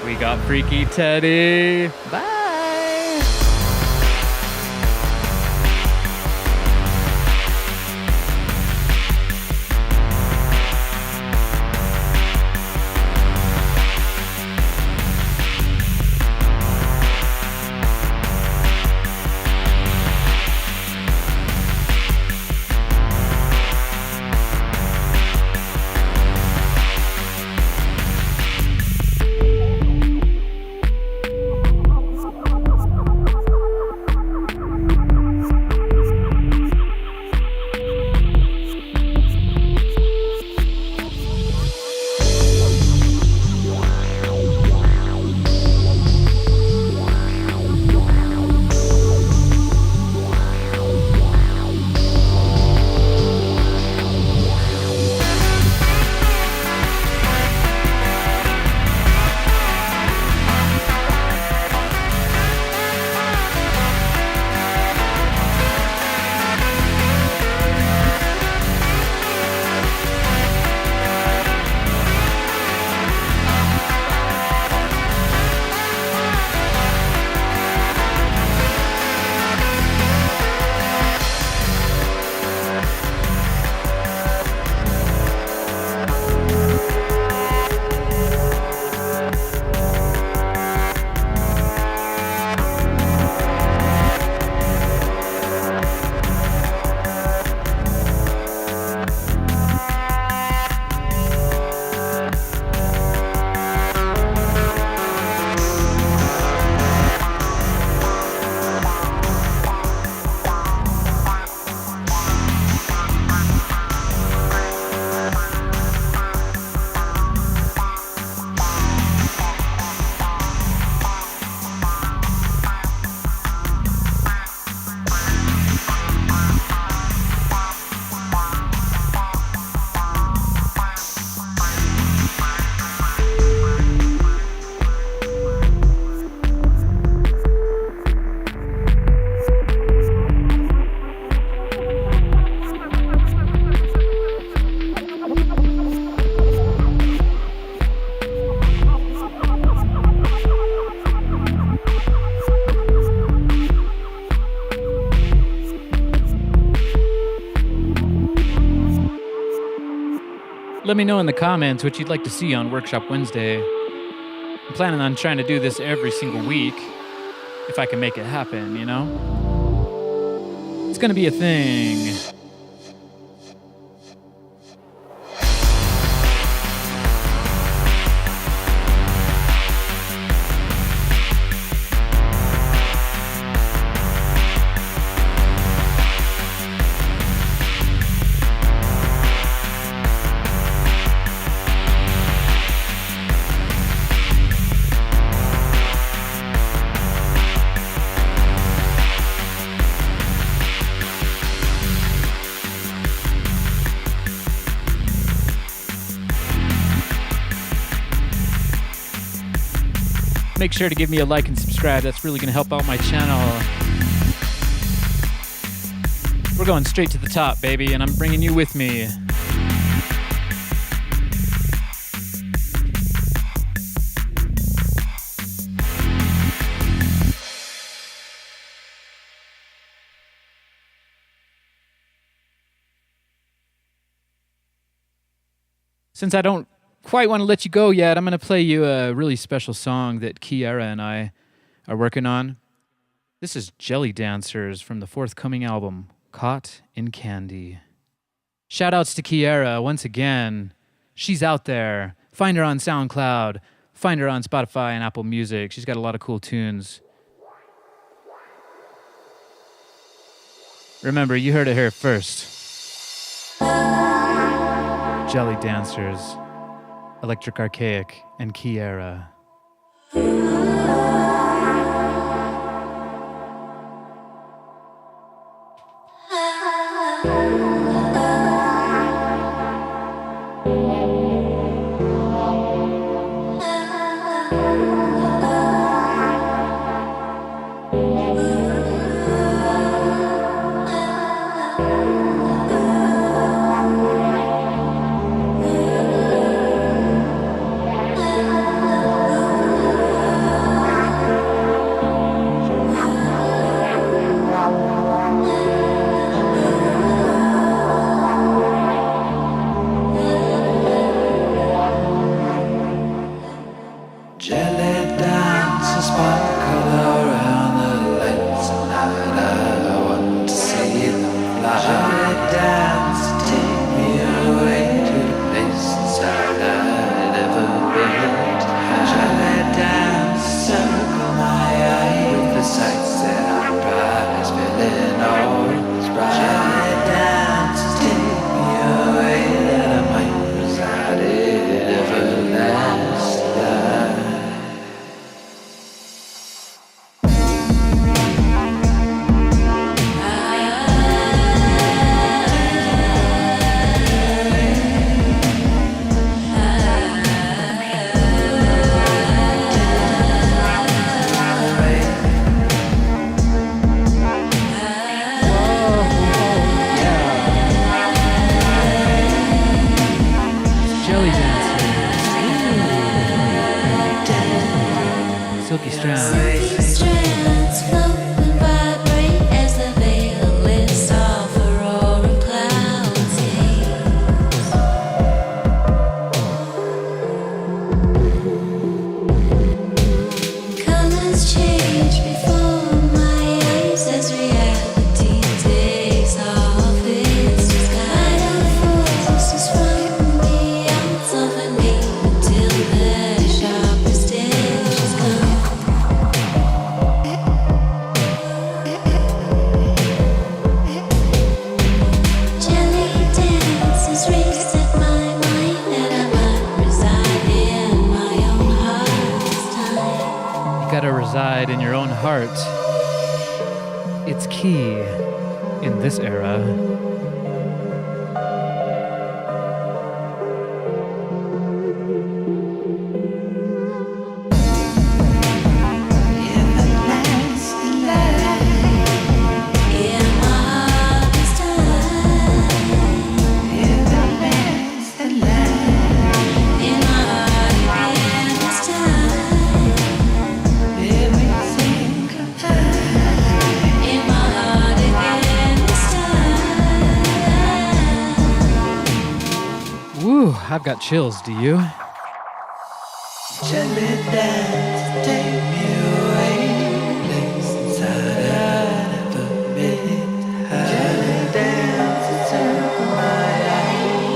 We got Freaky Teddy. Bye. Let me know in the comments what you'd like to see on Workshop Wednesday. I'm planning on trying to do this every single week, if I can make it happen, you know? It's gonna be a thing. Make sure to give me a like and subscribe. That's really going to help out my channel. We're going straight to the top, baby, and I'm bringing you with me. Since I don't quite want to let you go yet, I'm going to play you a really special song that Kiara and I are working on. This is Jelly Dancers from the forthcoming album, Caught in Candy. Shout-outs to Kiara once again. She's out there. Find her on SoundCloud. Find her on Spotify and Apple Music. She's got a lot of cool tunes. Remember, you heard it here first. Jelly Dancers, Electric Archaic, and Kiara. Silky strands float and vibrate as the veil lifts off a roaring clouds. Colors change before my eyes as reality takes off its disguise. Idle forces from beyond soften me until the sharpest edges come. Gotta reside in your own heart. It's key in this era. Woo, I've got chills, do you? Gently dance, take me away, places I've never been. Gently dance, circle my eyes.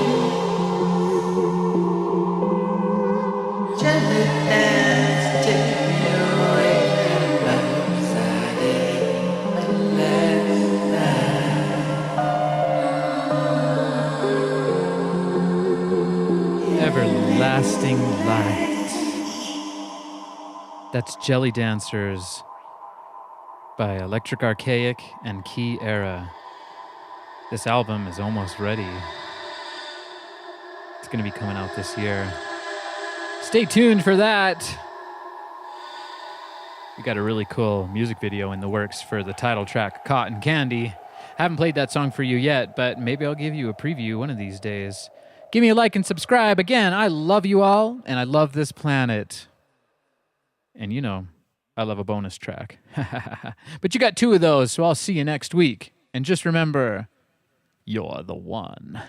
Gently dance, take me away, places I did last night. Everlasting light. That's Jelly Dancers by Electric Archaic and Kiara. This album is almost ready. It's going to be coming out this year. Stay tuned for that. We got a really cool music video in the works for the title track, Cotton Candy. Haven't played that song for you yet, but maybe I'll give you a preview one of these days. Give me a like and subscribe. Again, I love you all, and I love this planet. And you know, I love a bonus track. But you got 2 of those, so I'll see you next week. And just remember, you're the one.